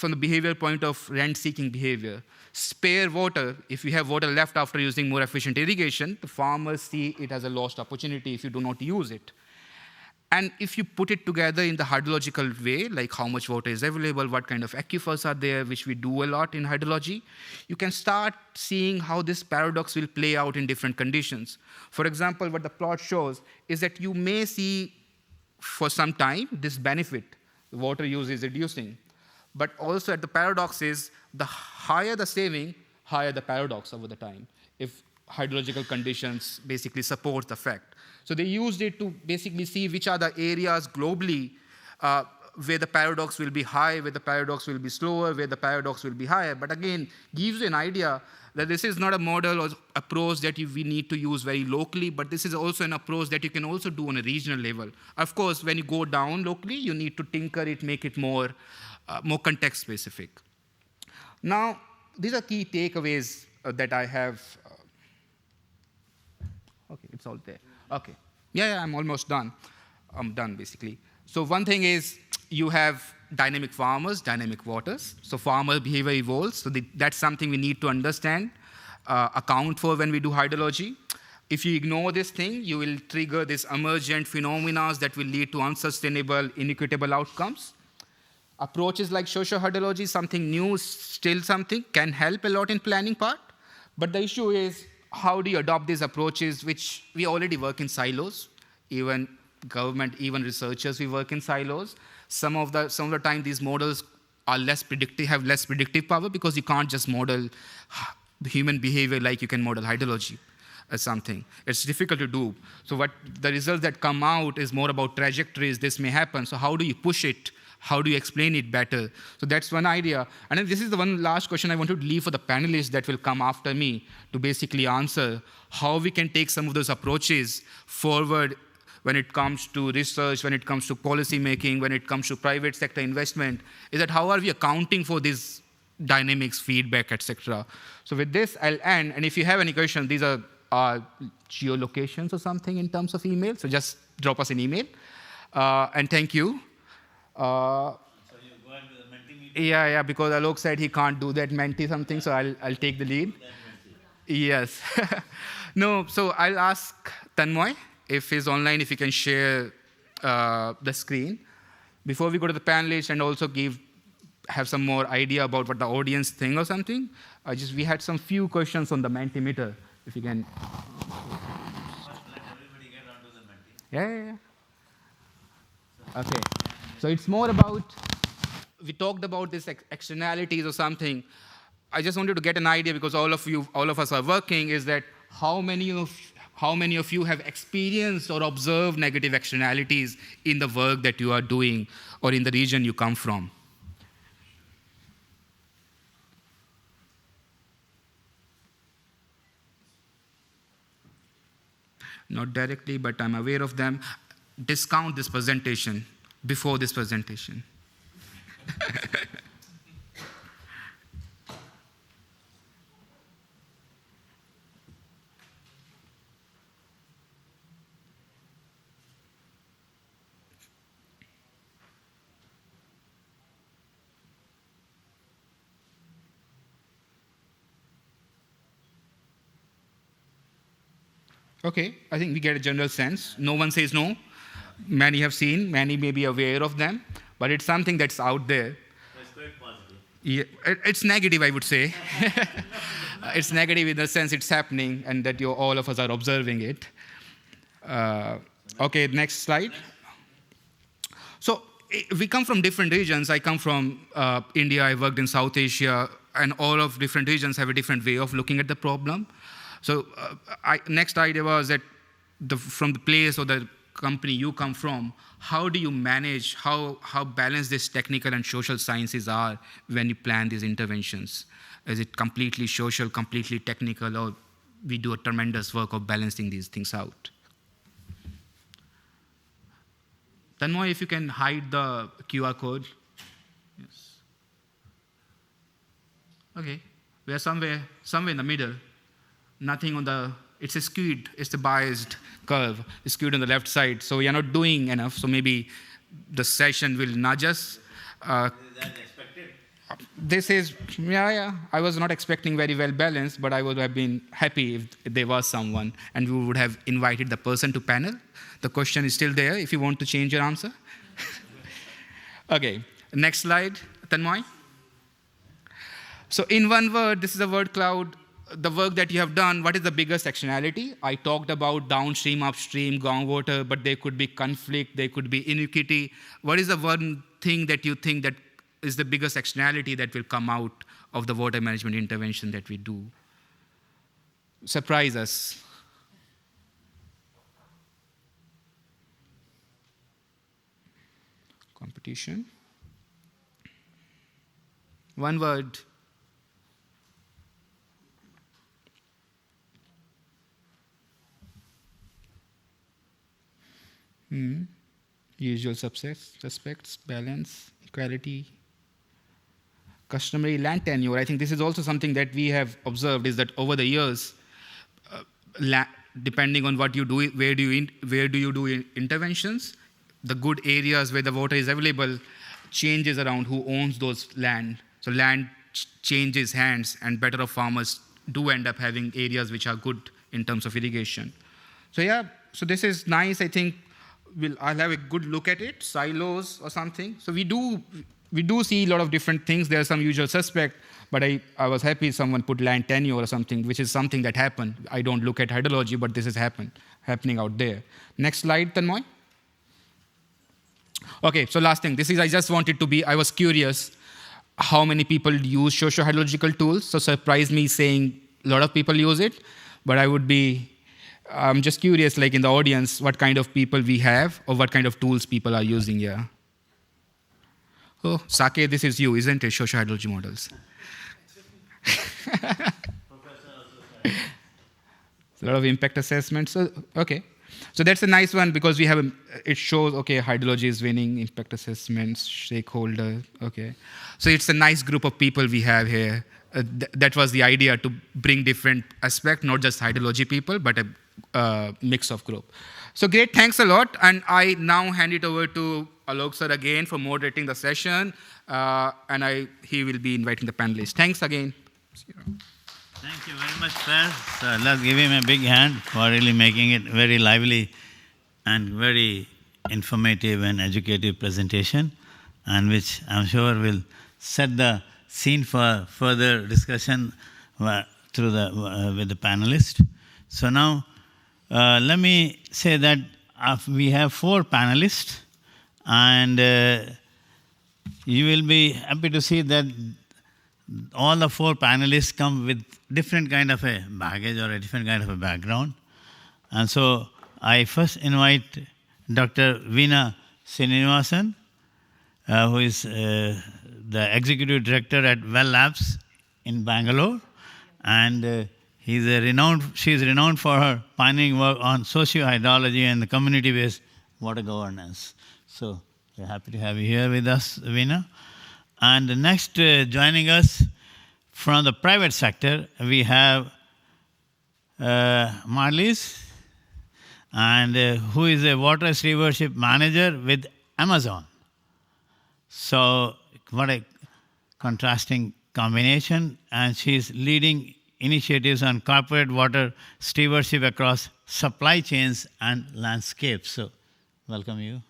behavioral point of rent-seeking behavior. Spare water, if you have water left after using more efficient irrigation, the farmers see it as a lost opportunity if you do not use it. And if you put it together in the hydrological way, like how much water is available, what kind of aquifers are there, which we do a lot in hydrology, you can start seeing how this paradox will play out in different conditions. For example, what the plot shows is that you may see for some time, this benefit, the water use is reducing. But also at the paradox is, the higher the saving, higher the paradox over the time, if hydrological conditions basically support the fact. So they used it to basically see which are the areas globally where the paradox will be high, where the paradox will be slower, where the paradox will be higher. But again, gives you an idea that this is not a model or approach that we need to use very locally, but this is also an approach that you can also do on a regional level. Of course, when you go down locally, you need to tinker it, make it more context specific. Now, these are key takeaways that I have. Okay, it's all there. Okay. Yeah, I'm almost done. I'm done, basically. So one thing is, you have dynamic farmers, dynamic waters. So farmer behavior evolves. So that's something we need to understand, account for when we do hydrology. If you ignore this thing, you will trigger these emergent phenomena that will lead to unsustainable, inequitable outcomes. Approaches like sociohydrology, something new, still something, can help a lot in planning part. But the issue is, how do you adopt these approaches, which we already work in silos? Even government, even researchers, we work in silos. Some of the time, these models are less predictive, have less predictive power, because you can't just model human behavior like you can model hydrology as something. It's difficult to do. So what the results that come out is more about trajectories. This may happen. So how do you push it? How do you explain it better? So that's one idea. And then this is the one last question I want to leave for the panelists that will come after me to basically answer how we can take some of those approaches forward when it comes to research, when it comes to policy making, when it comes to private sector investment, is that how are we accounting for these dynamics, feedback, etc. So with this, I'll end. And if you have any questions, these are geolocations or something in terms of email. So just drop us an email. And thank you. So you go into the Menti meeting? Yeah, because Alok said he can't do that Menti something, so I'll take the lead. Yes. No, so I'll ask Tanmoy, if he's online, if he can share the screen. Before we go to the panelists and also have some more idea about what the audience think or something, we had some few questions on the Mentimeter, if you can. First, let everybody get onto the Menti. Yeah. Okay. So it's more about, we talked about this externalities or something. I just wanted to get an idea, because all of us are working, is that how many of you have experienced or observed negative externalities in the work that you are doing or in the region you come from? Not directly, but I'm aware of them. Discount this presentation before this presentation. Okay, I think we get a general sense. No one says no. Many have seen, many may be aware of them, but it's something that's out there. That's quite positive. Yeah, it's negative, I would say. It's negative in the sense it's happening and that all of us are observing it. Okay, next slide. So we come from different regions. I come from India, I worked in South Asia, and all of different regions have a different way of looking at the problem. So next idea was that from the place or the company you come from, how do you manage, how balanced these technical and social sciences are when you plan these interventions? Is it completely social, completely technical, or we do a tremendous work of balancing these things out? Tanmoy, if you can hide the QR code. Yes. Okay, we are somewhere in the middle. Nothing on the, it's skewed, it's the biased curve, it's skewed on the left side. So we are not doing enough, so maybe the session will nudge us. Is that expected? This is, yeah, I was not expecting very well balanced, but I would have been happy if there was someone and we would have invited the person to panel. The question is still there if you want to change your answer. Okay, next slide, Tanmoy. So in one word, this is a word cloud. the work that you have done, what is the biggest externality? I talked about downstream, upstream, groundwater, but there could be conflict, there could be inequity. What is the one thing that you think that is the biggest externality that will come out of the water management intervention that we do? Surprise us. Competition. One word. Usual suspects, balance, equality, customary land tenure. I think this is also something that we have observed is that over the years, depending on what you do, where do you do interventions, the good areas where the water is available changes around who owns those land. So land changes hands, and better off farmers do end up having areas which are good in terms of irrigation. So yeah, so this is nice. I think I'll have a good look at it, silos or something. So we do see a lot of different things. There are some usual suspect, but I was happy someone put land tenure or something, which is something that happened. I don't look at hydrology, but this is happening out there. Next slide, Tanmoy. Okay, so last thing. I just wanted to be, I was curious how many people use sociohydrological tools. So surprised me saying a lot of people use it, but I'm just curious, like in the audience, what kind of people we have or what kind of tools people are using here. Oh, Sake, this is you, isn't it? Sociohydrology models. A lot of impact assessments. So, okay. So that's a nice one because it shows, okay, hydrology is winning, impact assessments, stakeholder, okay. So it's a nice group of people we have here. That was the idea, to bring different aspects, not just hydrology people, but a mix of group. So great, thanks a lot. And I now hand it over to Alok sir again for moderating the session. He will be inviting the panelists. Thanks again. Thank you very much, sir. So let's give him a big hand for really making it very lively and very informative and educative presentation, and which I'm sure will set the scene for further discussion with the panelists. So now, let me say that we have 4 panelists, and you will be happy to see that all the 4 panelists come with different kind of a baggage or a different kind of a background. And so I first invite Dr. Veena Srinivasan, who is the Executive Director at Well Labs in Bangalore. And she is renowned for her pioneering work on socio-hydrology and the community-based water governance. So we're happy to have you here with us, Veena. And next, joining us from the private sector, we have Marlies, and who is a water stewardship manager with Amazon. So what a contrasting combination, and she's leading initiatives on corporate water stewardship across supply chains and landscapes. So welcome you.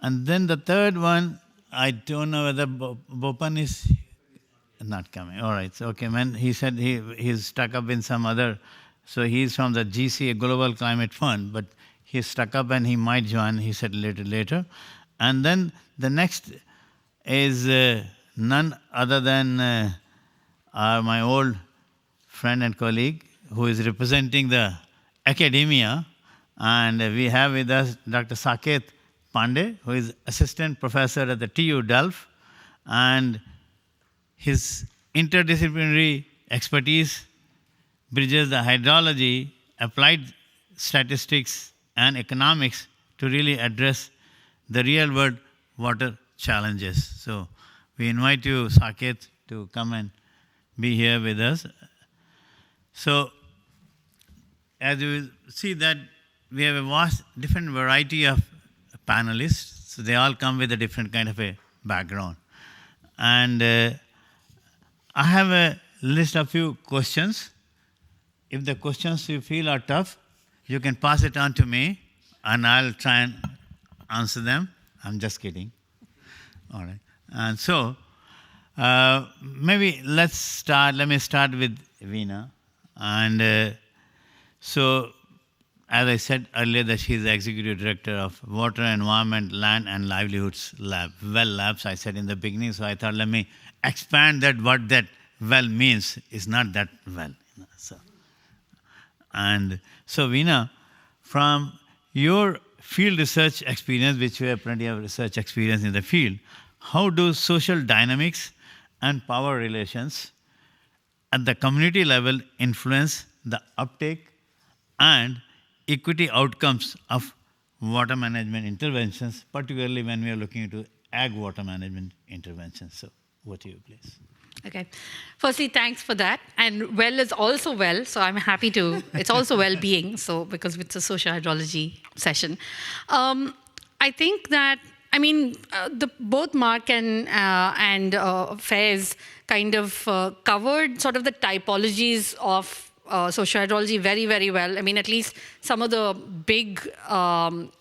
And then the third one, I don't know whether Bopan is not coming. All right. So, okay, man. He said he's stuck up in some other. So he's from the GCA Global Climate Fund, but he's stuck up and he might join. He said later. And then the next is none other than my old friend and colleague who is representing the academia. And we have with us Dr. Saket Pandey, who is assistant professor at the TU Delft, and his interdisciplinary expertise bridges the hydrology, applied statistics, and economics to really address the real-world water challenges. So we invite you, Saket, to come and be here with us. So as you will see that we have a vast, different variety of panelists, so they all come with a different kind of a background. And I have a list of few questions. If the questions you feel are tough, you can pass it on to me, and I'll try and answer them. I'm just kidding. All right. And so, Maybe let me start with Veena. And so, as I said earlier, that she is the executive director of Water, Environment, Land and Livelihoods Lab, Well Labs. I said in the beginning, so I thought let me expand that. What that well means is not that well. And so, Veena, from your field research experience, which you have plenty of research experience in the field, how do social dynamics and power relations at the community level influence the uptake and equity outcomes of water management interventions, particularly when we are looking into ag water management interventions? So, over to you, please. Okay. Firstly, thanks for that. And well is also well, so I'm happy to. It's also well-being, so because it's a socio-hydrology session. I think that both Mark and Faiz kind of covered sort of the typologies of socio-hydrology very, very well. I mean, at least some of the big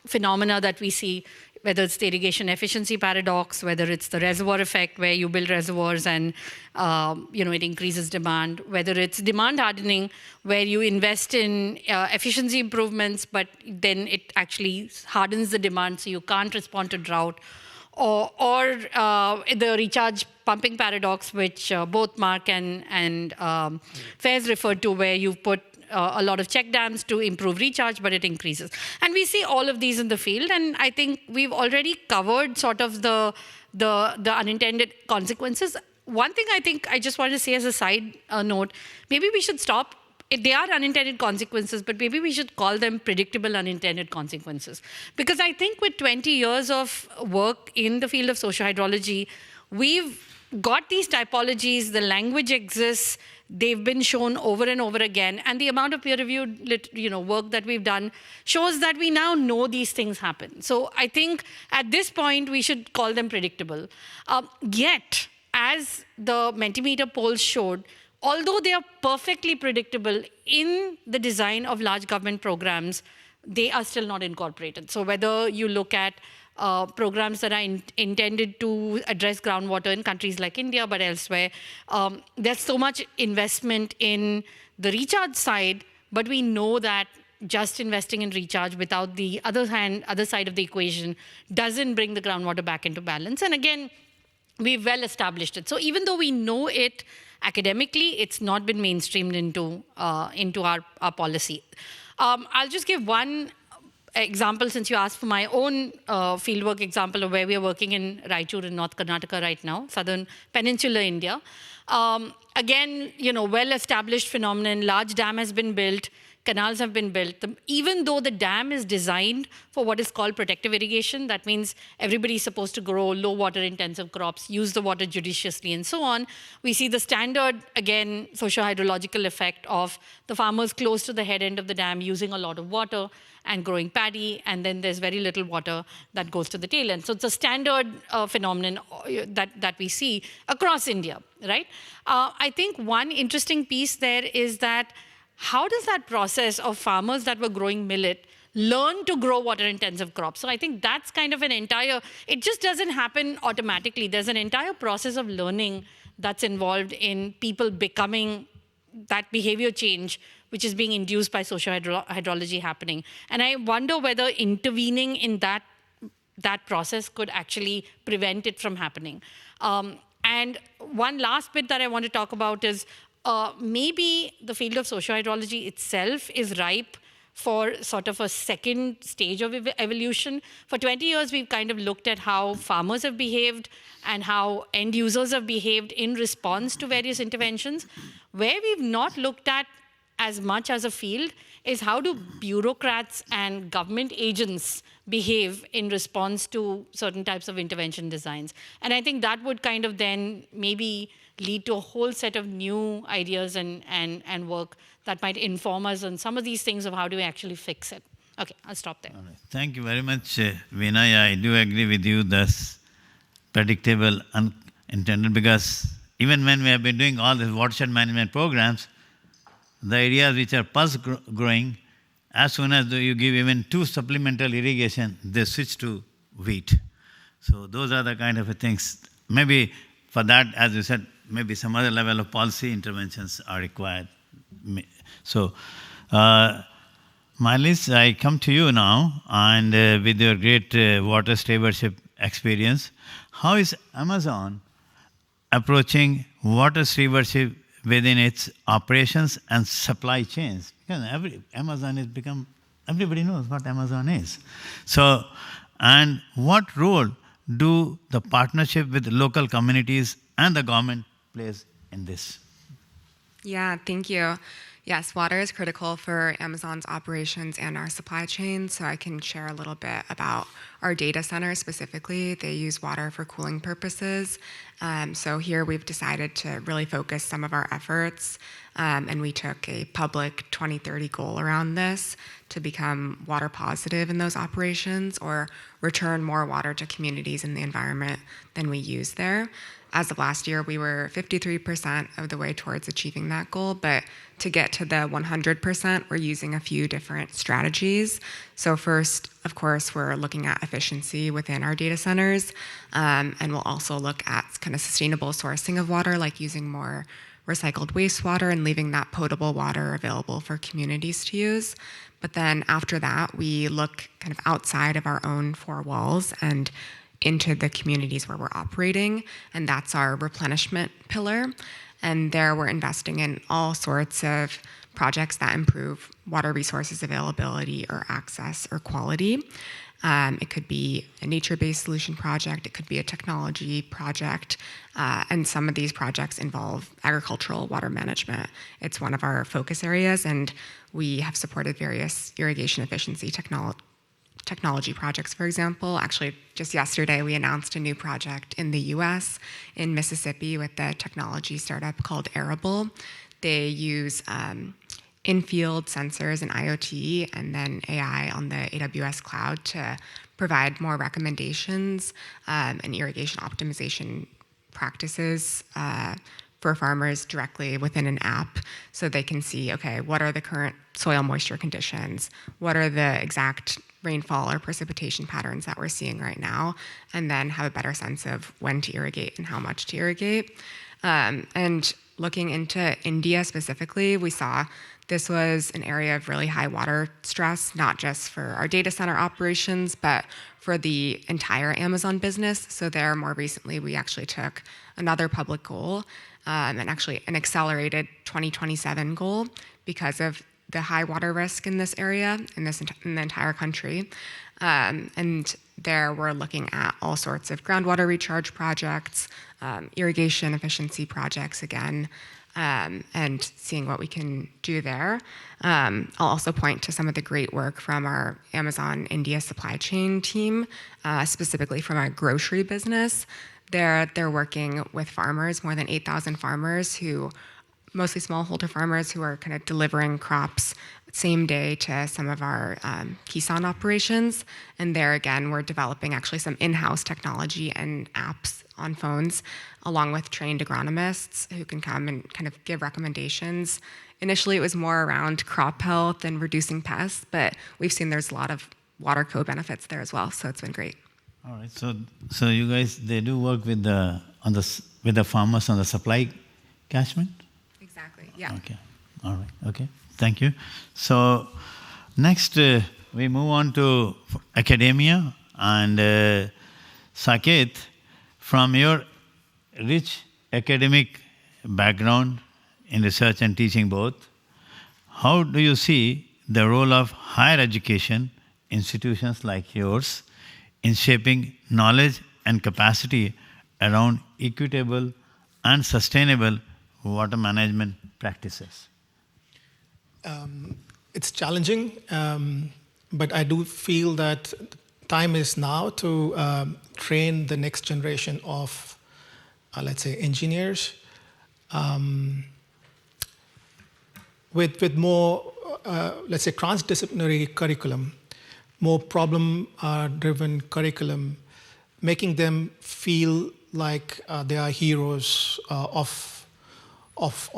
phenomena that we see, whether it's the irrigation efficiency paradox, whether it's the reservoir effect where you build reservoirs and it increases demand, whether it's demand hardening where you invest in efficiency improvements, but then it actually hardens the demand so you can't respond to drought, or the recharge pumping paradox, which both Mark and Faiz referred to, where you put a lot of check dams to improve recharge, but it increases. And we see all of these in the field, and I think we've already covered sort of the unintended consequences. One thing I think I just want to say as a side note, maybe we should stop. They are unintended consequences, but maybe we should call them predictable unintended consequences. Because I think with 20 years of work in the field of socio-hydrology, we've got these typologies, the language exists, they've been shown over and over again, and the amount of peer-reviewed work that we've done shows that we now know these things happen. So I think at this point, we should call them predictable. Yet, as the Mentimeter polls showed, although they are perfectly predictable in the design of large government programs, they are still not incorporated. So whether you look at programs that are intended to address groundwater in countries like India, but elsewhere, there's so much investment in the recharge side, but we know that just investing in recharge without the other side of the equation doesn't bring the groundwater back into balance. And again, we've well established it. So even though we know it academically, it's not been mainstreamed into our policy. I'll just give one example, since you asked for my own fieldwork example of where we are working in Raichur in North Karnataka right now, southern peninsular India. Again, well-established phenomenon, large dam has been built, canals have been built. Even though the dam is designed for what is called protective irrigation, that means everybody's supposed to grow low water intensive crops, use the water judiciously and so on. We see the standard, again, socio-hydrological effect of the farmers close to the head end of the dam using a lot of water and growing paddy, and then there's very little water that goes to the tail end. So it's a standard phenomenon that we see across India, right? I think one interesting piece there is that how does that process of farmers that were growing millet learn to grow water-intensive crops? So I think that's kind of it just doesn't happen automatically. There's an entire process of learning that's involved in people becoming that behavior change, which is being induced by socio-hydrology happening. And I wonder whether intervening in that process could actually prevent it from happening. And one last bit that I want to talk about is maybe the field of socio-hydrology itself is ripe for sort of a second stage of evolution. For 20 years, we've kind of looked at how farmers have behaved and how end users have behaved in response to various interventions. Where we've not looked at as much as a field is how do bureaucrats and government agents behave in response to certain types of intervention designs. And I think that would kind of then maybe lead to a whole set of new ideas and work that might inform us on some of these things of how do we actually fix it. Okay, I'll stop there. All right. Thank you very much, Vinay. I do agree with you, that's predictable, unintended, because even when we have been doing all these watershed management programs, the areas which are pulse growing, as soon as you give even 2 supplemental irrigation, they switch to wheat. So those are the kind of things. Maybe for that, as you said, maybe some other level of policy interventions are required. So, Marlies, I come to you now, and with your great water stewardship experience, how is Amazon approaching water stewardship within its operations and supply chains? Because Amazon has become, everybody knows what Amazon is. So, and what role do the partnership with local communities and the government plays in this? Yeah, thank you. Yes, water is critical for Amazon's operations and our supply chain, so I can share a little bit about our data centers specifically. They use water for cooling purposes. So here we've decided to really focus some of our efforts, and we took a public 2030 goal around this to become water positive in those operations or return more water to communities in the environment than we use there. As of last year, we were 53% of the way towards achieving that goal, but to get to the 100%, we're using a few different strategies. So first, of course, we're looking at efficiency within our data centers, and we'll also look at kind of sustainable sourcing of water, like using more recycled wastewater and leaving that potable water available for communities to use. But then after that, we look kind of outside of our own four walls and into the communities where we're operating, and that's our replenishment pillar. And there we're investing in all sorts of projects that improve water resources availability or access or quality. It could be a nature-based solution project, it could be a technology project, and some of these projects involve agricultural water management. It's one of our focus areas, and we have supported various irrigation efficiency technology projects, for example. Actually, just yesterday, we announced a new project in the US, in Mississippi, with the technology startup called Arable. They use in-field sensors and IoT and then AI on the AWS cloud to provide more recommendations and irrigation optimization practices for farmers directly within an app, so they can see, okay, what are the current soil moisture conditions? What are the exact rainfall or precipitation patterns that we're seeing right now? And then have a better sense of when to irrigate and how much to irrigate. And looking into India specifically, we saw this was an area of really high water stress, not just for our data center operations, but for the entire Amazon business. So there, more recently, we actually took another public goal, and actually an accelerated 2027 goal because of the high water risk in this area, in the entire country. And there we're looking at all sorts of groundwater recharge projects, irrigation efficiency projects again, and seeing what we can do there. I'll also point to some of the great work from our Amazon India supply chain team, specifically from our grocery business. They're working with farmers, more than 8,000 farmers who, mostly smallholder farmers who are kind of delivering crops same day to some of our Kisan operations. And there again, we're developing actually some in-house technology and apps on phones, along with trained agronomists who can come and kind of give recommendations. Initially, it was more around crop health and reducing pests, but we've seen there's a lot of water co-benefits there as well, so it's been great. All right, so you guys, they do work with the farmers on the supply catchment? Exactly, yeah. Okay, all right, okay, thank you. So next, we move on to academia, and Saket, from your rich academic background in research and teaching both, how do you see the role of higher education institutions like yours in shaping knowledge and capacity around equitable and sustainable water management practices? It's challenging, but I do feel that time is now to train the next generation of, let's say, engineers with more, let's say, transdisciplinary curriculum, more problem-driven curriculum, making them feel like they are heroes of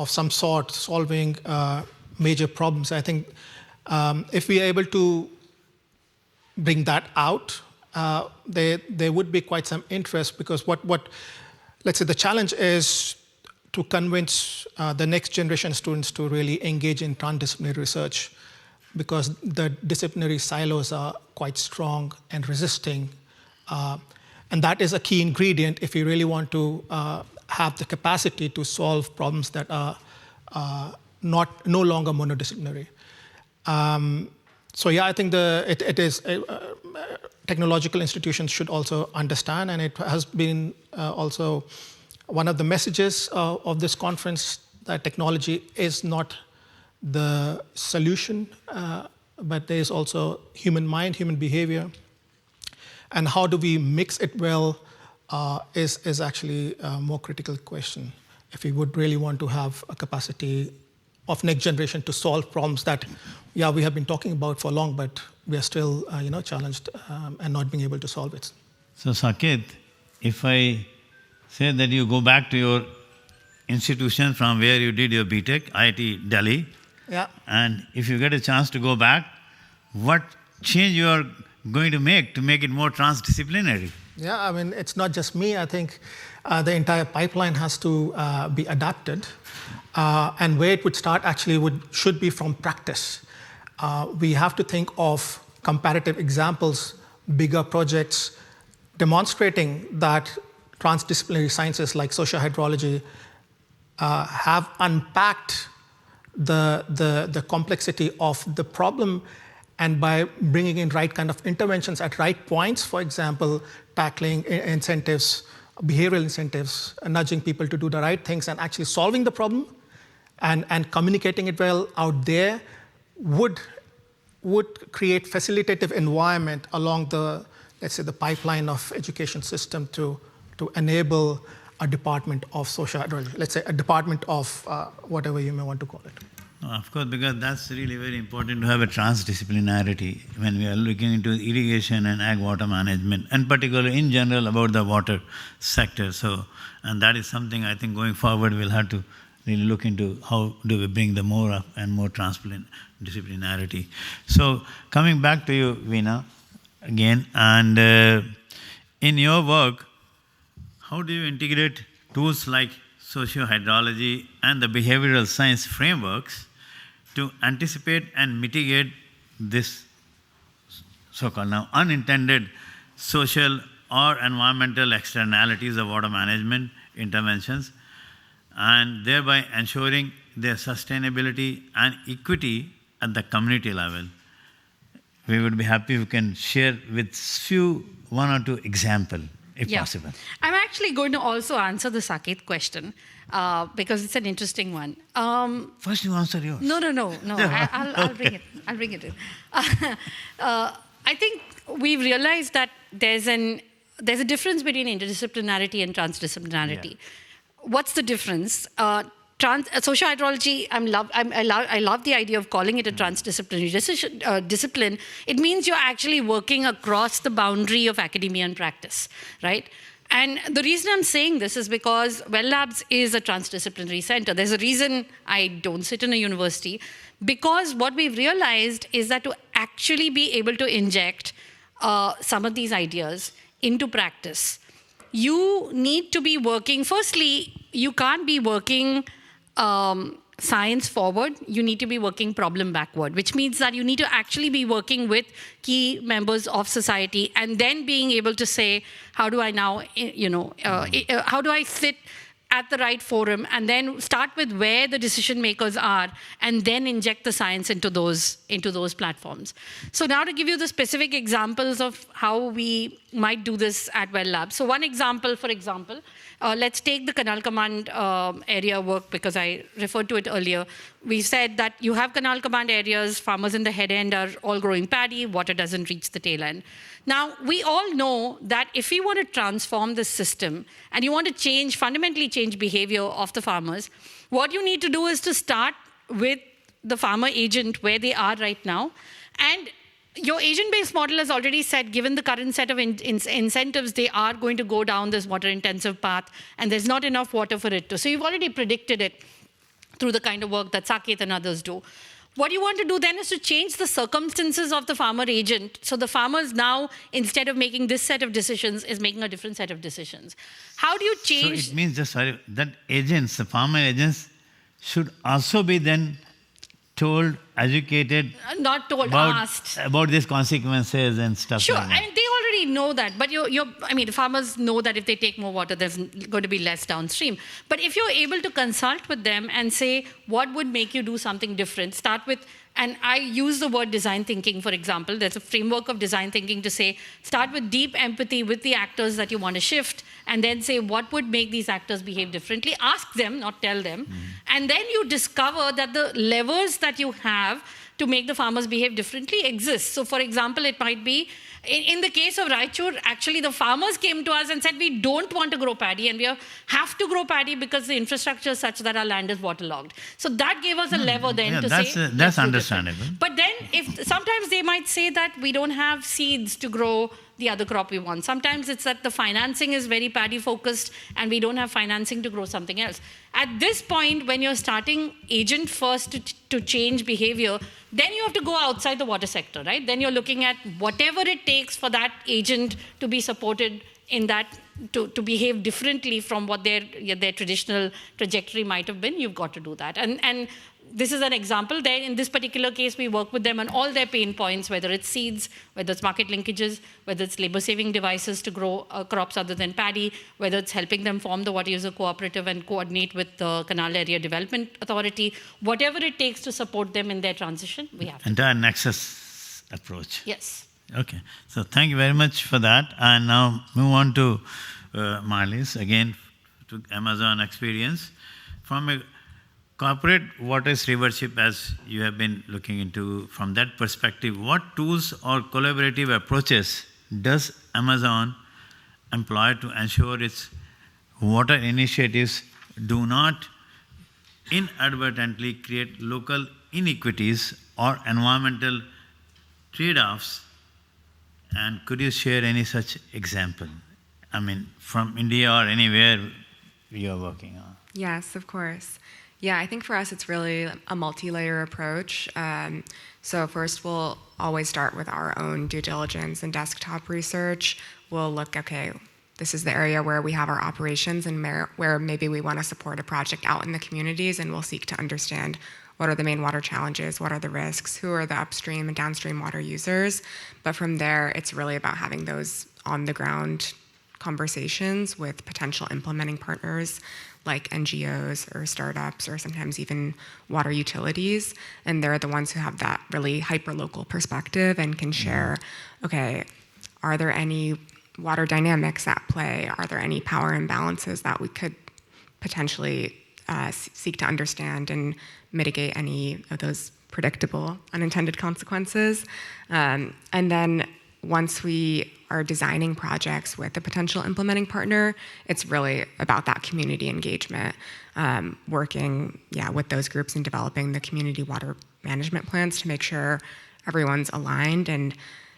some sort, solving major problems. I think if we are able to bring that out, there would be quite some interest, because what let's say the challenge is to convince the next generation students to really engage in transdisciplinary research, because the disciplinary silos are quite strong and resisting. And that is a key ingredient if you really want to have the capacity to solve problems that are no longer monodisciplinary. So yeah, I think it is technological institutions should also understand, and it has been also one of the messages of this conference, that technology is not the solution, but there is also human mind, human behavior, and how do we mix it well is actually a more critical question. If we would really want to have a capacity of next generation to solve problems that, yeah, we have been talking about for long, but we are still, challenged and not being able to solve it. So, Saket, if I say that you go back to your institution from where you did your BTech, IIT Delhi, Yeah. and if you get a chance to go back, what change you are going to make it more transdisciplinary? Yeah, I mean, it's not just me. I think the entire pipeline has to be adapted. And where it would start actually should be from practice. We have to think of comparative examples, bigger projects, demonstrating that transdisciplinary sciences like sociohydrology have unpacked the complexity of the problem, and by bringing in right kind of interventions at right points, for example, tackling incentives, behavioral incentives, nudging people to do the right things and actually solving the problem and communicating it well out there would create facilitative environment along the, let's say, the pipeline of education system to enable a department of sociohydrology, let's say a department of whatever you may want to call it. No, of course, because that's really very important to have a transdisciplinarity when we are looking into irrigation and ag water management, and particularly in general about the water sector. So, and that is something I think going forward we'll have to really look into how do we bring the more up and more transdisciplinarity. So, coming back to you, Veena, again, and in your work, how do you integrate tools like sociohydrology and the behavioral science frameworks to anticipate and mitigate this so-called now unintended social or environmental externalities of water management interventions, and thereby ensuring their sustainability and equity at the community level? We would be happy if you can share with one or two examples, if possible. I'm actually going to also answer the Saket question because it's an interesting one. First you answer yours. No. I'll bring it. I'll bring it in. I think we've realized that there's a difference between interdisciplinarity and transdisciplinarity. Yeah. What's the difference? Sociohydrology, I love the idea of calling it a transdisciplinary discipline. It means you're actually working across the boundary of academia and practice, right? And the reason I'm saying this is because Well Labs is a transdisciplinary center. There's a reason I don't sit in a university, because what we've realized is that to actually be able to inject some of these ideas into practice, you need to be working, firstly, you can't be working science forward, you need to be working problem backward, which means that you need to actually be working with key members of society and then being able to say, how do I now, how do I sit at the right forum, and then start with where the decision makers are, and then inject the science into those platforms. So now to give you the specific examples of how we might do this at Well Labs. So one example, for example, let's take the Canal Command area work, because I referred to it earlier. We said that you have Canal Command areas, farmers in the head end are all growing paddy, water doesn't reach the tail end. Now, we all know that if you want to transform this system and you want to fundamentally change behavior of the farmers, what you need to do is to start with the farmer agent where they are right now. And your agent-based model has already said, given the current set of incentives, they are going to go down this water-intensive path, and there's not enough water for it to. So you've already predicted it through the kind of work that Saket and others do. What you want to do then is to change the circumstances of the farmer agent. So the farmers now, instead of making this set of decisions, is making a different set of decisions. How do you change? So it means, that agents, the farmer agents, should also be then told, educated, Not told, about, asked. about these consequences and stuff Sure, like that. I mean, they already know that, but the farmers know that if they take more water, there's going to be less downstream. But if you're able to consult with them and say, what would make you do something different, start with, and I use the word design thinking, for example. There's a framework of design thinking to say, start with deep empathy with the actors that you want to shift, and then say, what would make these actors behave differently? Ask them, not tell them. And then you discover that the levers that you have to make the farmers behave differently exist. So for example, it might be, in the case of Raichur, actually the farmers came to us and said, we don't want to grow paddy, and we have to grow paddy because the infrastructure is such that our land is waterlogged. So that gave us a lever then to say, that's understandable. but then sometimes they might say that we don't have seeds to grow the other crop we want. Sometimes it's that the financing is very paddy focused and we don't have financing to grow something else. At this point, when you're starting agent first to change behavior, then you have to go outside the water sector, right? Then you're looking at whatever it takes for that agent to be supported in that, to behave differently from what their traditional trajectory might have been. You've got to do that. And this is an example. There, in this particular case, we work with them on all their pain points, whether it's seeds, whether it's market linkages, whether it's labor-saving devices to grow crops other than paddy, whether it's helping them form the water user cooperative and coordinate with the Canal Area Development Authority. Whatever it takes to support them in their transition, we have to. Entire nexus approach. Yes. Okay. So thank you very much for that. And now move on to Marlies, again, to Amazon experience. From a corporate water stewardship, as you have been looking into, from that perspective, what tools or collaborative approaches does Amazon employ to ensure its water initiatives do not inadvertently create local inequities or environmental trade-offs? And could you share any such example? I mean, from India or anywhere you are working on? Yes, of course. Yeah, I think for us it's really a multi-layer approach. So first we'll always start with our own due diligence and desktop research. We'll look, okay, this is the area where we have our operations and where maybe we want to support a project out in the communities, and we'll seek to understand what are the main water challenges, what are the risks, who are the upstream and downstream water users. But from there, it's really about having those on-the-ground conversations with potential implementing partners like NGOs or startups or sometimes even water utilities. And they're the ones who have that really hyper-local perspective and can share, okay, are there any water dynamics at play? Are there any power imbalances that we could potentially seek to understand and mitigate any of those predictable unintended consequences? And then once we are designing projects with a potential implementing partner, it's really about that community engagement, working with those groups and developing the community water management plans to make sure everyone's aligned, and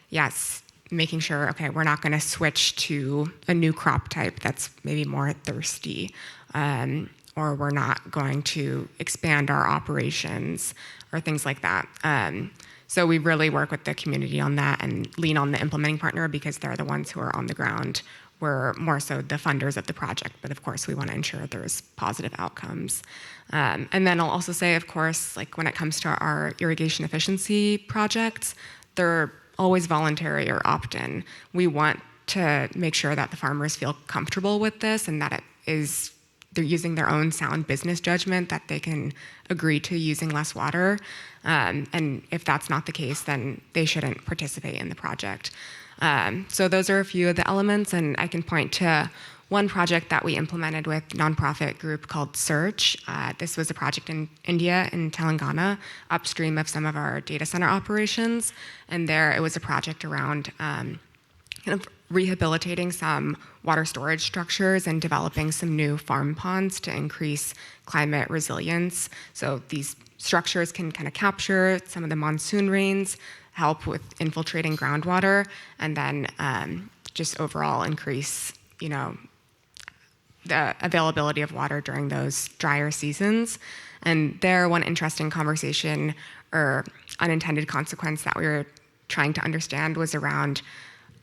yes, making sure, okay, we're not going to switch to a new crop type that's maybe more thirsty, or we're not going to expand our operations or things like that. So we really work with the community on that and lean on the implementing partner because they're the ones who are on the ground. We're more so the funders of the project, but of course we want to ensure there's positive outcomes. And then I'll also say, of course, like when it comes to our irrigation efficiency projects, they're always voluntary or opt-in. We want to make sure that the farmers feel comfortable with this and that they're using their own sound business judgment, that they can agree to using less water. And if that's not the case, then they shouldn't participate in the project. So those are a few of the elements, and I can point to one project that we implemented with a nonprofit group called Search. This was a project in India, in Telangana, upstream of some of our data center operations. And there it was a project around kind of rehabilitating some water storage structures and developing some new farm ponds to increase climate resilience. So these structures can kind of capture some of the monsoon rains, help with infiltrating groundwater, and then just overall increase, the availability of water during those drier seasons. And there, one interesting conversation or unintended consequence that we were trying to understand was around,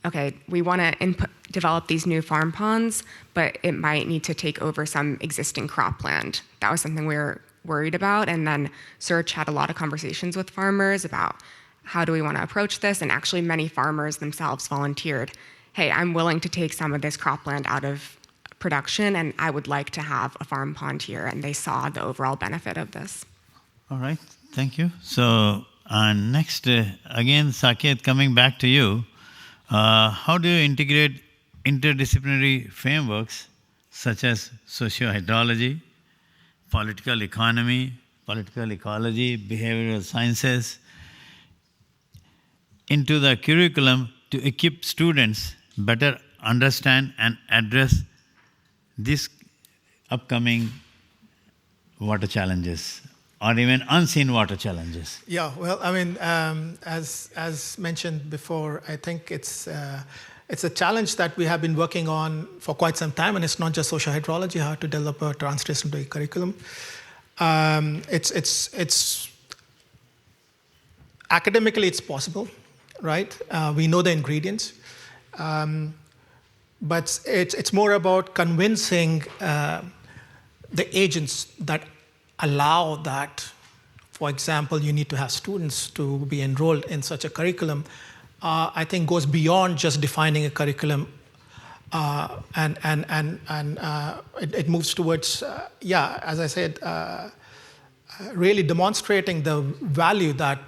okay, we want to develop these new farm ponds, but it might need to take over some existing cropland. That was something we were worried about. And then Search had a lot of conversations with farmers about how do we want to approach this. And actually many farmers themselves volunteered, hey, I'm willing to take some of this cropland out of production and I would like to have a farm pond here. And they saw the overall benefit of this. All right, thank you. So next, again, Saket, coming back to you, how do you integrate interdisciplinary frameworks such as sociohydrology, political economy, political ecology, behavioral sciences into the curriculum to equip students better understand and address these upcoming water challenges or even unseen water challenges? Yeah, well, I mean, as mentioned before, I think it's a challenge that we have been working on for quite some time, and it's not just social hydrology, how to develop a transdisciplinary curriculum. It's academically it's possible, right? We know the ingredients, but it's more about convincing the agents that allow that. For example, you need to have students to be enrolled in such a curriculum. I think goes beyond just defining a curriculum, and it moves towards, as I said, really demonstrating the value that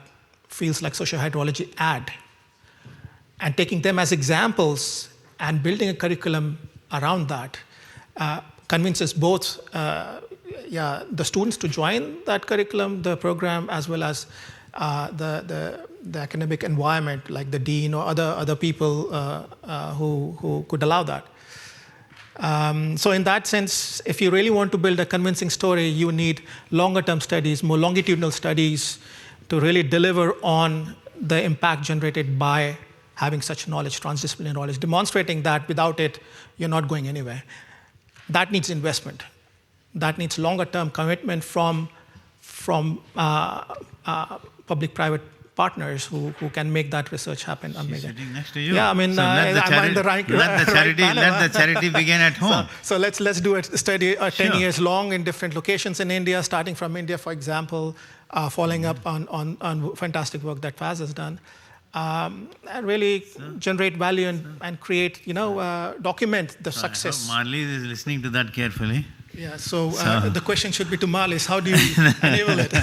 fields like sociohydrology add, and taking them as examples and building a curriculum around that convinces both the students to join that curriculum, the program, as well as the academic environment, like the dean or other people who could allow that. So in that sense, if you really want to build a convincing story, you need longer-term studies, more longitudinal studies to really deliver on the impact generated by having such knowledge, transdisciplinary knowledge, demonstrating that without it, you're not going anywhere. That needs investment. That needs longer-term commitment from public-private partners who can make that research happen. She's sitting next to you. Yeah, I mean, so let the charity begin at home. So let's do a study 10 Sure. years long in different locations in India, starting from India, for example, following up on fantastic work that Faz has done, and really generate value and create, document the success. I hope Marley is listening to that carefully. Yeah, so the question should be to Marlis, how do you enable it?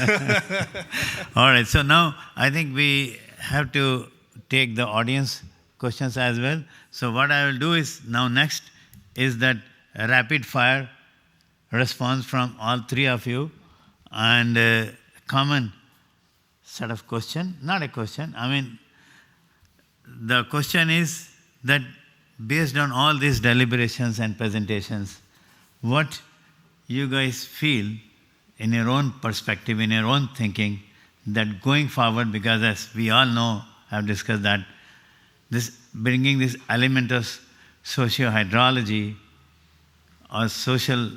All right, so now I think we have to take the audience questions as well. So what I will do is now next is that rapid fire response from all three of you, and a common set of question, not a question, I mean, the question is that based on all these deliberations and presentations, what you guys feel in your own perspective, in your own thinking, that going forward, because as we all know, I've discussed that, this bringing this element of socio-hydrology or social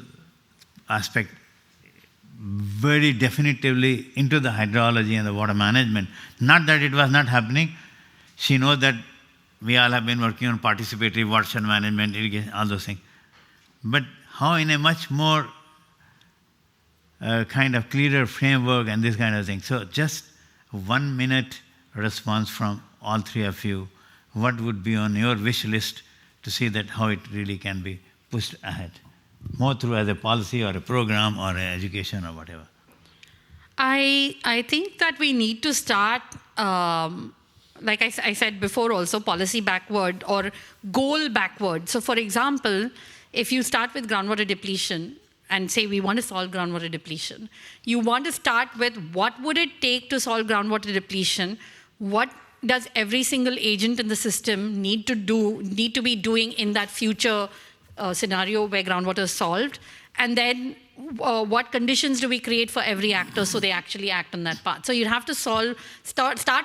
aspect very definitively into the hydrology and the water management. Not that it was not happening. She knows that we all have been working on participatory watershed management, irrigation, all those things. But how in a much more kind of clearer framework and this kind of thing. So just 1 minute response from all three of you. What would be on your wish list to see that how it really can be pushed ahead? More through as a policy or a program or a education or whatever. I think that we need to start, like I said before also, policy backward or goal backward. So for example, if you start with groundwater depletion and say we want to solve groundwater depletion, you want to start with what would it take to solve groundwater depletion? What does every single agent in the system need to be doing in that future scenario where groundwater is solved? And then what conditions do we create for every actor so they actually act on that path? So you'd have to start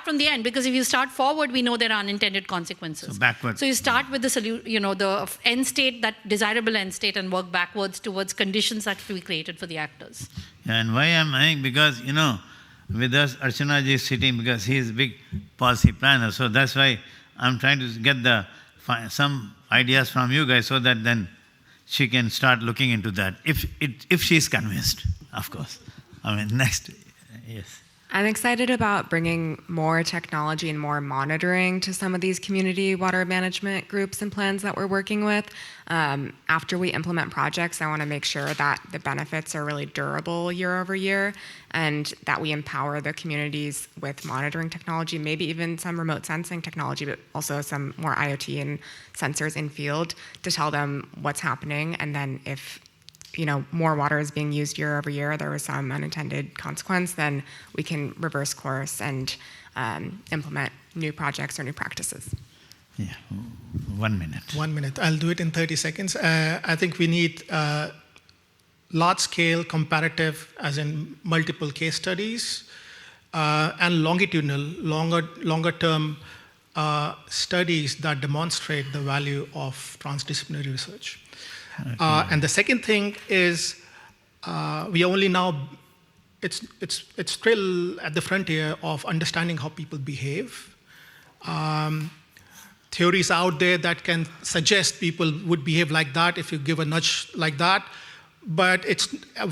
from the end, because if you start forward, we know there are unintended consequences. So backward. So you start with the end state, that desirable end state, and work backwards towards conditions that we created for the actors. Yeah, and why I'm saying, because, with us, Archana ji is sitting because he is a big policy planner. So that's why I'm trying to get some ideas from you guys so that then she can start looking into that, if she's convinced, of course. Next, yes. I'm excited about bringing more technology and more monitoring to some of these community water management groups and plans that we're working with. After we implement projects, I want to make sure that the benefits are really durable year over year, and that we empower the communities with monitoring technology, maybe even some remote sensing technology, but also some more IoT and sensors in field to tell them what's happening. And then if more water is being used year over year, there was some unintended consequence, then we can reverse course and implement new projects or new practices. Yeah, 1 minute. 1 minute. I'll do it in 30 seconds. I think we need large-scale comparative, as in multiple case studies, and longitudinal, longer-term studies that demonstrate the value of transdisciplinary research. And the second thing is, we only now, it's still at the frontier of understanding how people behave. Theories out there that can suggest people would behave like that if you give a nudge like that, but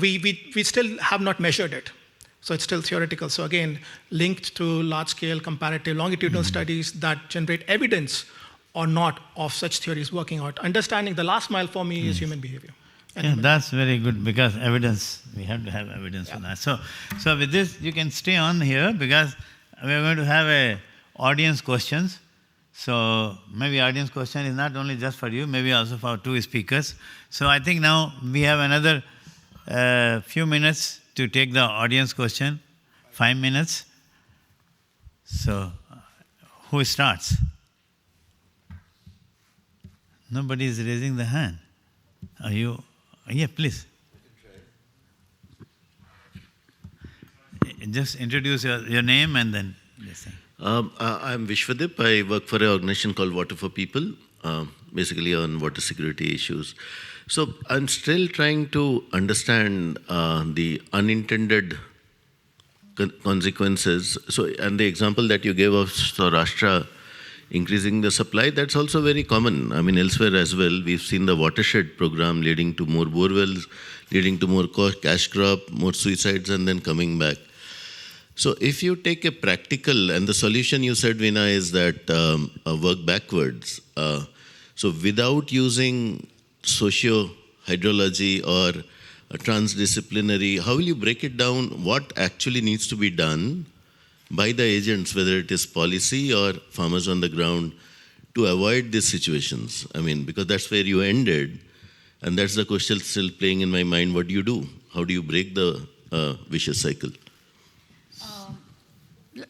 we still have not measured it. So it's still theoretical. So again, linked to large-scale comparative longitudinal studies that generate evidence or not of such theories working out. Understanding the last mile for me is human behavior. Yeah, that's very good, because evidence, we have to have evidence for that. So with this, you can stay on here, because we are going to have a audience questions. So maybe audience question is not only just for you, maybe also for two speakers. So I think now we have another few minutes to take the audience question, 5 minutes. So who starts? Nobody is raising the hand. Are you? Yeah, please. Just introduce your name and then listen. I'm Vishwadip. I work for an organization called Water for People, basically on water security issues. So I'm still trying to understand the unintended consequences. So, and the example that you gave of Saurashtra increasing the supply, that's also very common. Elsewhere as well, we've seen the watershed program leading to more borewells, leading to more cash crop, more suicides, and then coming back. So if you take a practical, and the solution you said, Veena, is that work backwards. So without using socio-hydrology or transdisciplinary, how will you break it down? What actually needs to be done by the agents, whether it is policy or farmers on the ground, to avoid these situations? Because that's where you ended, and that's the question still playing in my mind. What do you do? How do you break the vicious cycle?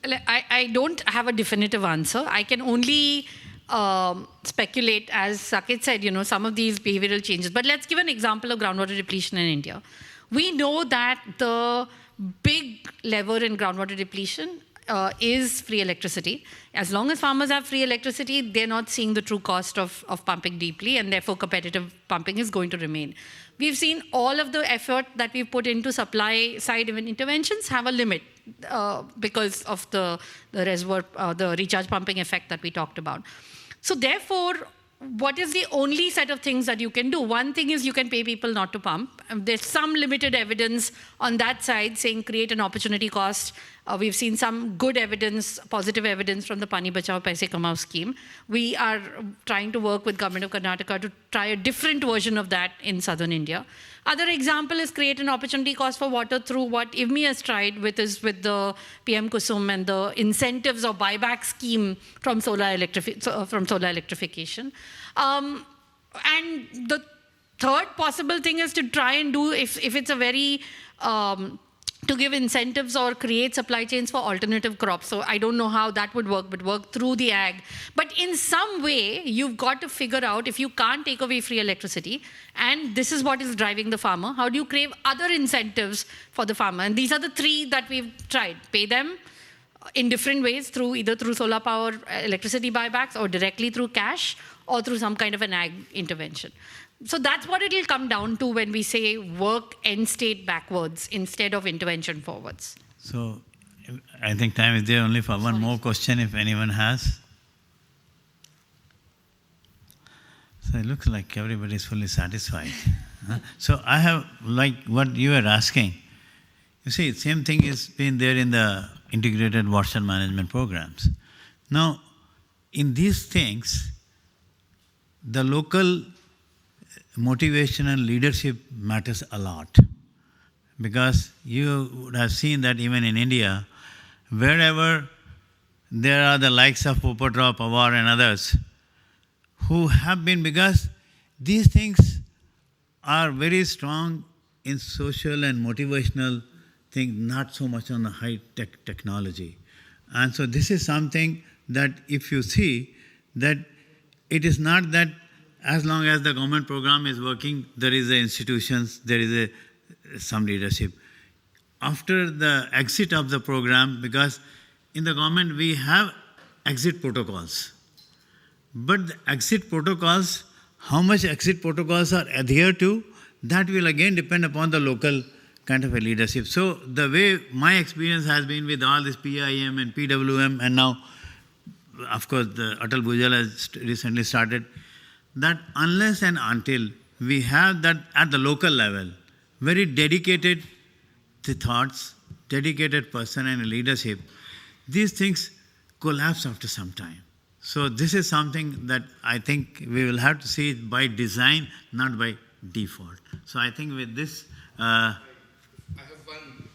I don't have a definitive answer. I can only speculate, as Saket said, some of these behavioral changes. But let's give an example of groundwater depletion in India. We know that the big lever in groundwater depletion is free electricity. As long as farmers have free electricity, they're not seeing the true cost of pumping deeply, and therefore competitive pumping is going to remain. We've seen all of the effort that we've put into supply side interventions have a limit because of the reservoir, the recharge pumping effect that we talked about. So therefore, what is the only set of things that you can do? One thing is you can pay people not to pump. There's some limited evidence on that side saying create an opportunity cost. We've seen some good evidence, positive evidence from the Pani Bachao Paise Kamao scheme. We are trying to work with Government of Karnataka to try a different version of that in southern India. Other example is create an opportunity cost for water through what IWMI has tried with the PM Kusum and the incentives or buyback scheme from solar electrification. And the third possible thing is to try and do, if it's a very to give incentives or create supply chains for alternative crops. So I don't know how that would work, but work through the ag. But in some way, you've got to figure out, if you can't take away free electricity, and this is what is driving the farmer, how do you crave other incentives for the farmer? And these are the three that we've tried. Pay them in different ways, either through solar power, electricity buybacks, or directly through cash, or through some kind of an ag intervention. So that's what it'll come down to when we say work end state backwards instead of intervention forwards. So I think time is there only for one more question if anyone has. So it looks like everybody is fully satisfied. So I have, like what you are asking, you see, same thing has been there in the integrated watershed management programs. Now, in these things, the local motivation and leadership matters a lot, because you would have seen that even in India, wherever there are the likes of Popotra, Pawar and others who have been, because these things are very strong in social and motivational things, not so much on the high-tech technology. And so this is something that if you see, that it is not that as long as the government program is working, there is the institutions, there is some leadership. After the exit of the program, because in the government we have exit protocols, but the exit protocols, how much exit protocols are adhered to, that will again depend upon the local kind of a leadership. So the way my experience has been with all this PIM and PWM, and now, of course, the Atal Bhujal has recently started, that unless and until we have that at the local level, very dedicated thoughts, dedicated person and leadership, these things collapse after some time. So this is something that I think we will have to see it by design, not by default. So I think with this... I have one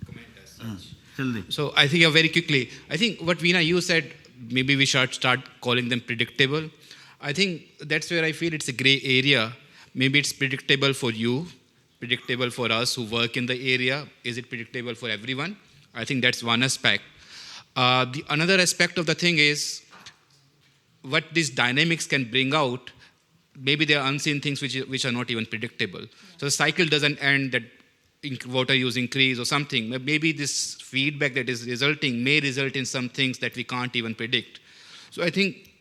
comment as such. So I think very quickly, I think what Veena, you said, maybe we should start calling them predictable. I think that's where I feel it's a gray area. Maybe it's predictable for you, predictable for us who work in the area. Is it predictable for everyone? I think that's one aspect. The another aspect of the thing is what these dynamics can bring out. Maybe there are unseen things which are not even predictable. So the cycle doesn't end that water use increase or something. Maybe this feedback that is resulting may result in some things that we can't even predict. So I think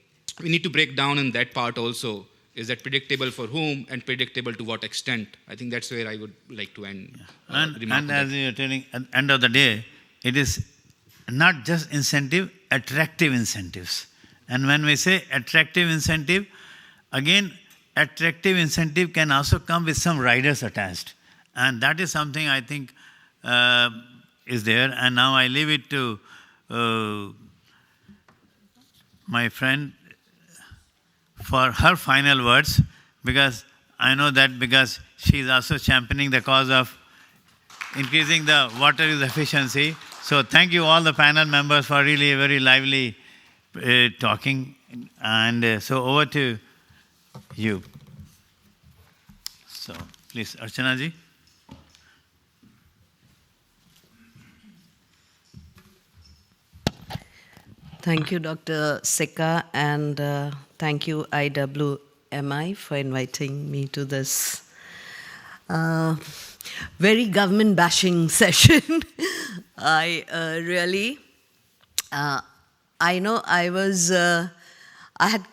we need to break down in that part also. Is that predictable for whom and predictable to what extent? I think that's where I would like to end. And as you're telling, at the end of the day, it is not just incentive, attractive incentives. And when we say attractive incentive, again, attractive incentive can also come with some riders attached. And that is something I think is there. And now I leave it to my friend for her final words, because I know that because she is also championing the cause of increasing the water use efficiency. So thank you all the panel members for really very lively talking. And so over to you. So please, Archana ji. Thank you, Dr. Sekka, and thank you, IWMI, for inviting me to this very government-bashing session. I know I had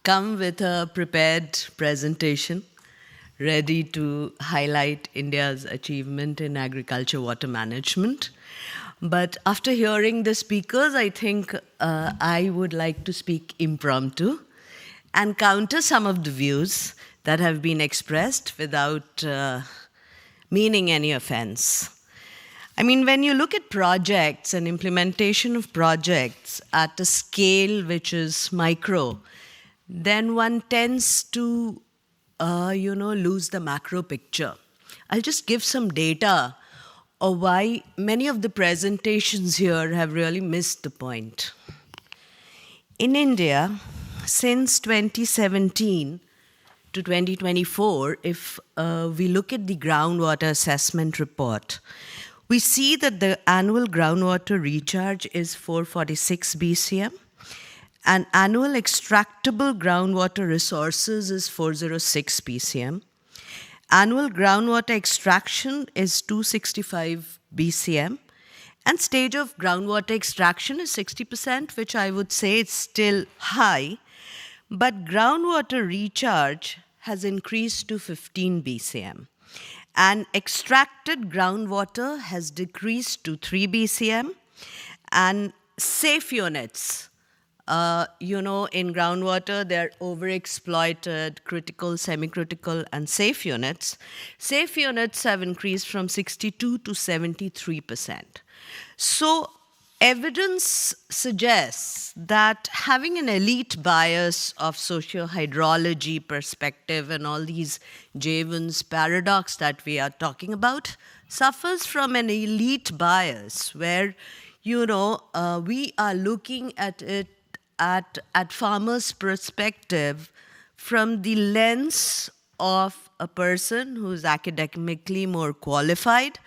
come with a prepared presentation, ready to highlight India's achievement in agriculture water management. But after hearing the speakers, I think I would like to speak impromptu and counter some of the views that have been expressed without meaning any offense. I mean, when you look at projects and implementation of projects at a scale which is micro, then one tends to, lose the macro picture. I'll just give some data of why many of the presentations here have really missed the point. In India, since 2017 to 2024, if we look at the groundwater assessment report, we see that the annual groundwater recharge is 446 BCM, and annual extractable groundwater resources is 406 BCM. Annual groundwater extraction is 265 BCM, and stage of groundwater extraction is 60%, which I would say is still high, but groundwater recharge has increased to 15 BCM. And extracted groundwater has decreased to 3 BCM, and safe units, in groundwater, they're overexploited, critical, semi-critical, and safe units. Safe units have increased from 62 to 73%. So evidence suggests that having an elite bias of socio-hydrology perspective and all these Javan's paradox that we are talking about suffers from an elite bias where, we are looking at it at farmers' perspective from the lens of a person who's academically more qualified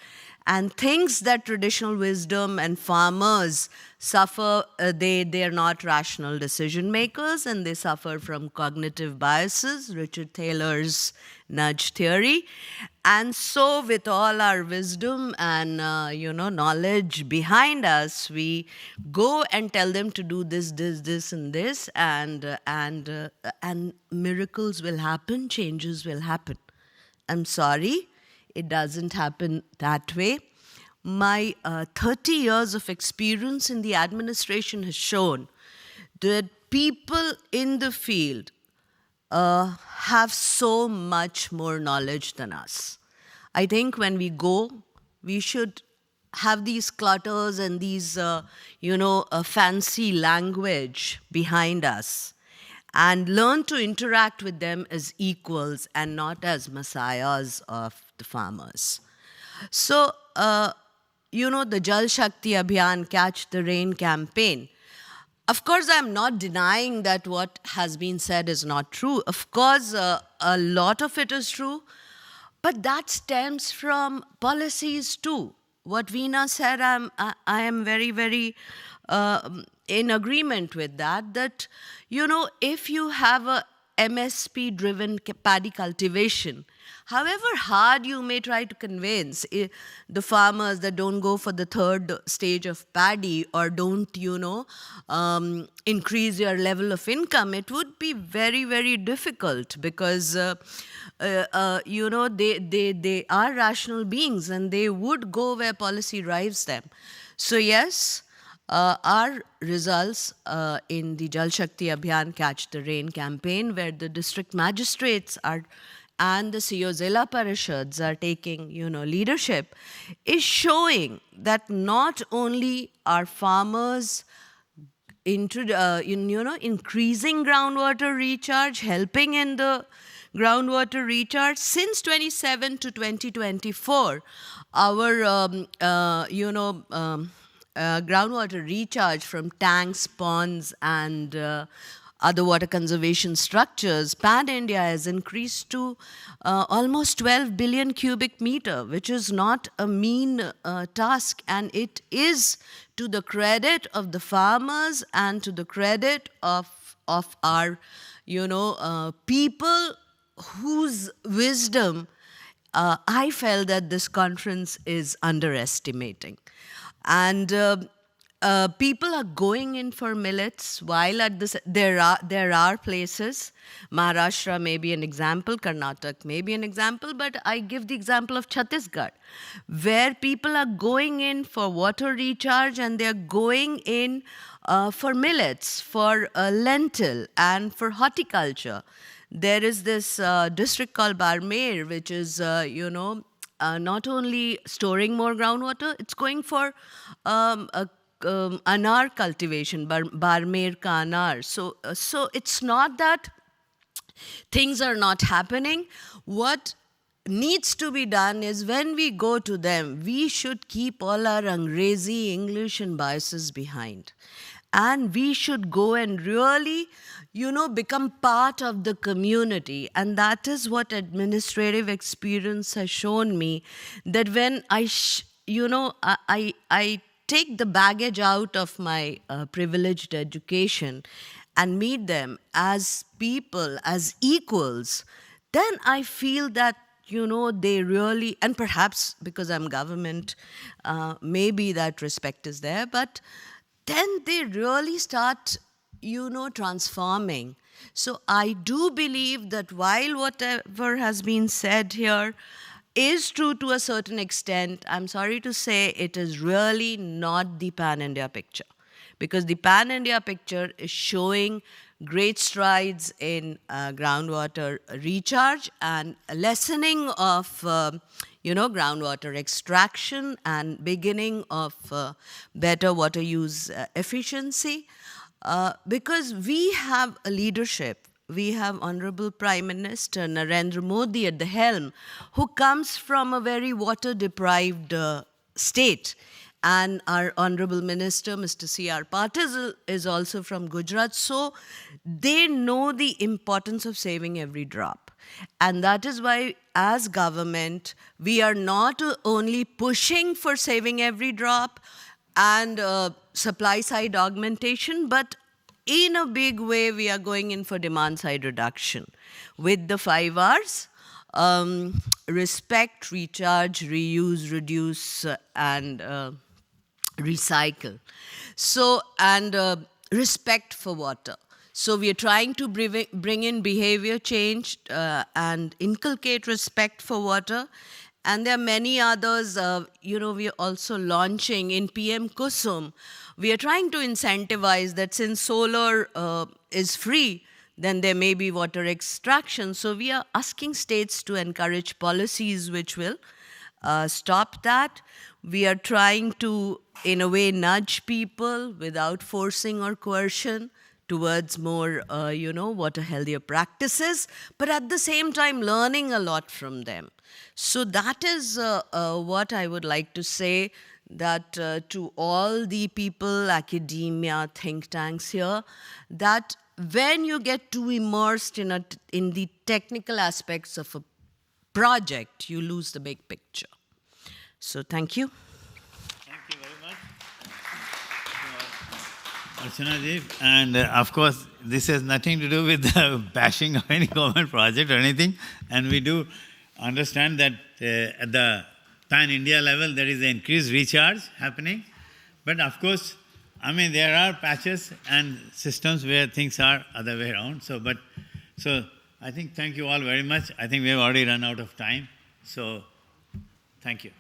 and thinks that traditional wisdom and farmers suffer, they are not rational decision makers and they suffer from cognitive biases, Richard Thaler's nudge theory. And so with all our wisdom and knowledge behind us, we go and tell them to do this, and this, and miracles will happen, changes will happen. I'm sorry, it doesn't happen that way. My 30 years of experience in the administration has shown that people in the field have so much more knowledge than us. I think when we go, we should have these clutters and these, fancy language behind us and learn to interact with them as equals and not as messiahs of the farmers. So, the Jal Shakti Abhiyan, Catch the Rain campaign. Of course, I'm not denying that what has been said is not true. Of course, a lot of it is true, but that stems from policies too. What Veena said, I am very, very in agreement with that, that, if you have a MSP-driven paddy cultivation, however hard you may try to convince the farmers that don't go for the third stage of paddy or don't, increase your level of income, it would be very, very difficult because, they are rational beings and they would go where policy drives them. So yes, our results in the Jal Shakti Abhiyan Catch the Rain campaign, where the district magistrates are and the CEO Zilla Parishads are taking, leadership, is showing that not only are farmers increasing groundwater recharge, helping in the groundwater recharge. Since 27 to 2024, our groundwater recharge from tanks, ponds, and other water conservation structures, pan-India has increased to almost 12 billion cubic meter, which is not a mean task. And it is to the credit of the farmers and to the credit of our, people whose wisdom I felt that this conference is underestimating. And people are going in for millets, while at this, there are places, Maharashtra may be an example, Karnataka may be an example, but I give the example of Chhattisgarh, where people are going in for water recharge and they're going in for millets, for lentil, and for horticulture. There is this district called Barmer, which is, not only storing more groundwater, it's going for anar cultivation, Barmer ka anar. So it's not that things are not happening. What needs to be done is when we go to them, we should keep all our Angrezi, English, and biases behind. And we should go and really, become part of the community. And that is what administrative experience has shown me, that when I I take the baggage out of my privileged education and meet them as people, as equals, then I feel that, they really, and perhaps because I'm government, maybe that respect is there, but then they really start, transforming. So I do believe that while whatever has been said here is true to a certain extent, I'm sorry to say it is really not the pan-India picture. Because the pan-India picture is showing great strides in groundwater recharge and lessening of groundwater extraction and beginning of better water use efficiency. Because we have a leadership, we have Honorable Prime Minister Narendra Modi at the helm, who comes from a very water-deprived state. And our Honorable Minister, Mr. C.R. Patil, is also from Gujarat. So they know the importance of saving every drop. And that is why, as government, we are not only pushing for saving every drop and supply side augmentation, but in a big way, we are going in for demand side reduction with the 5 Rs. Respect, recharge, reuse, reduce, and recycle. So, and respect for water. So we are trying to bring in behavior change and inculcate respect for water. And there are many others, we are also launching in PM Kusum. We are trying to incentivize that since solar is free, then there may be water extraction. So we are asking states to encourage policies which will stop that. We are trying to, in a way, nudge people without forcing or coercion towards more, water healthier practices, but at the same time learning a lot from them. So that is what I would like to say, that to all the people, academia, think tanks here, that when you get too immersed in the technical aspects of a project, you lose the big picture. So thank you. Thank you very much, Archana ji. And of course, this has nothing to do with the bashing of any government project or anything. And we do understand that at the pan-India level, there is an increased recharge happening. But of course, there are patches and systems where things are other way around. So I think thank you all very much. I think we have already run out of time. So thank you.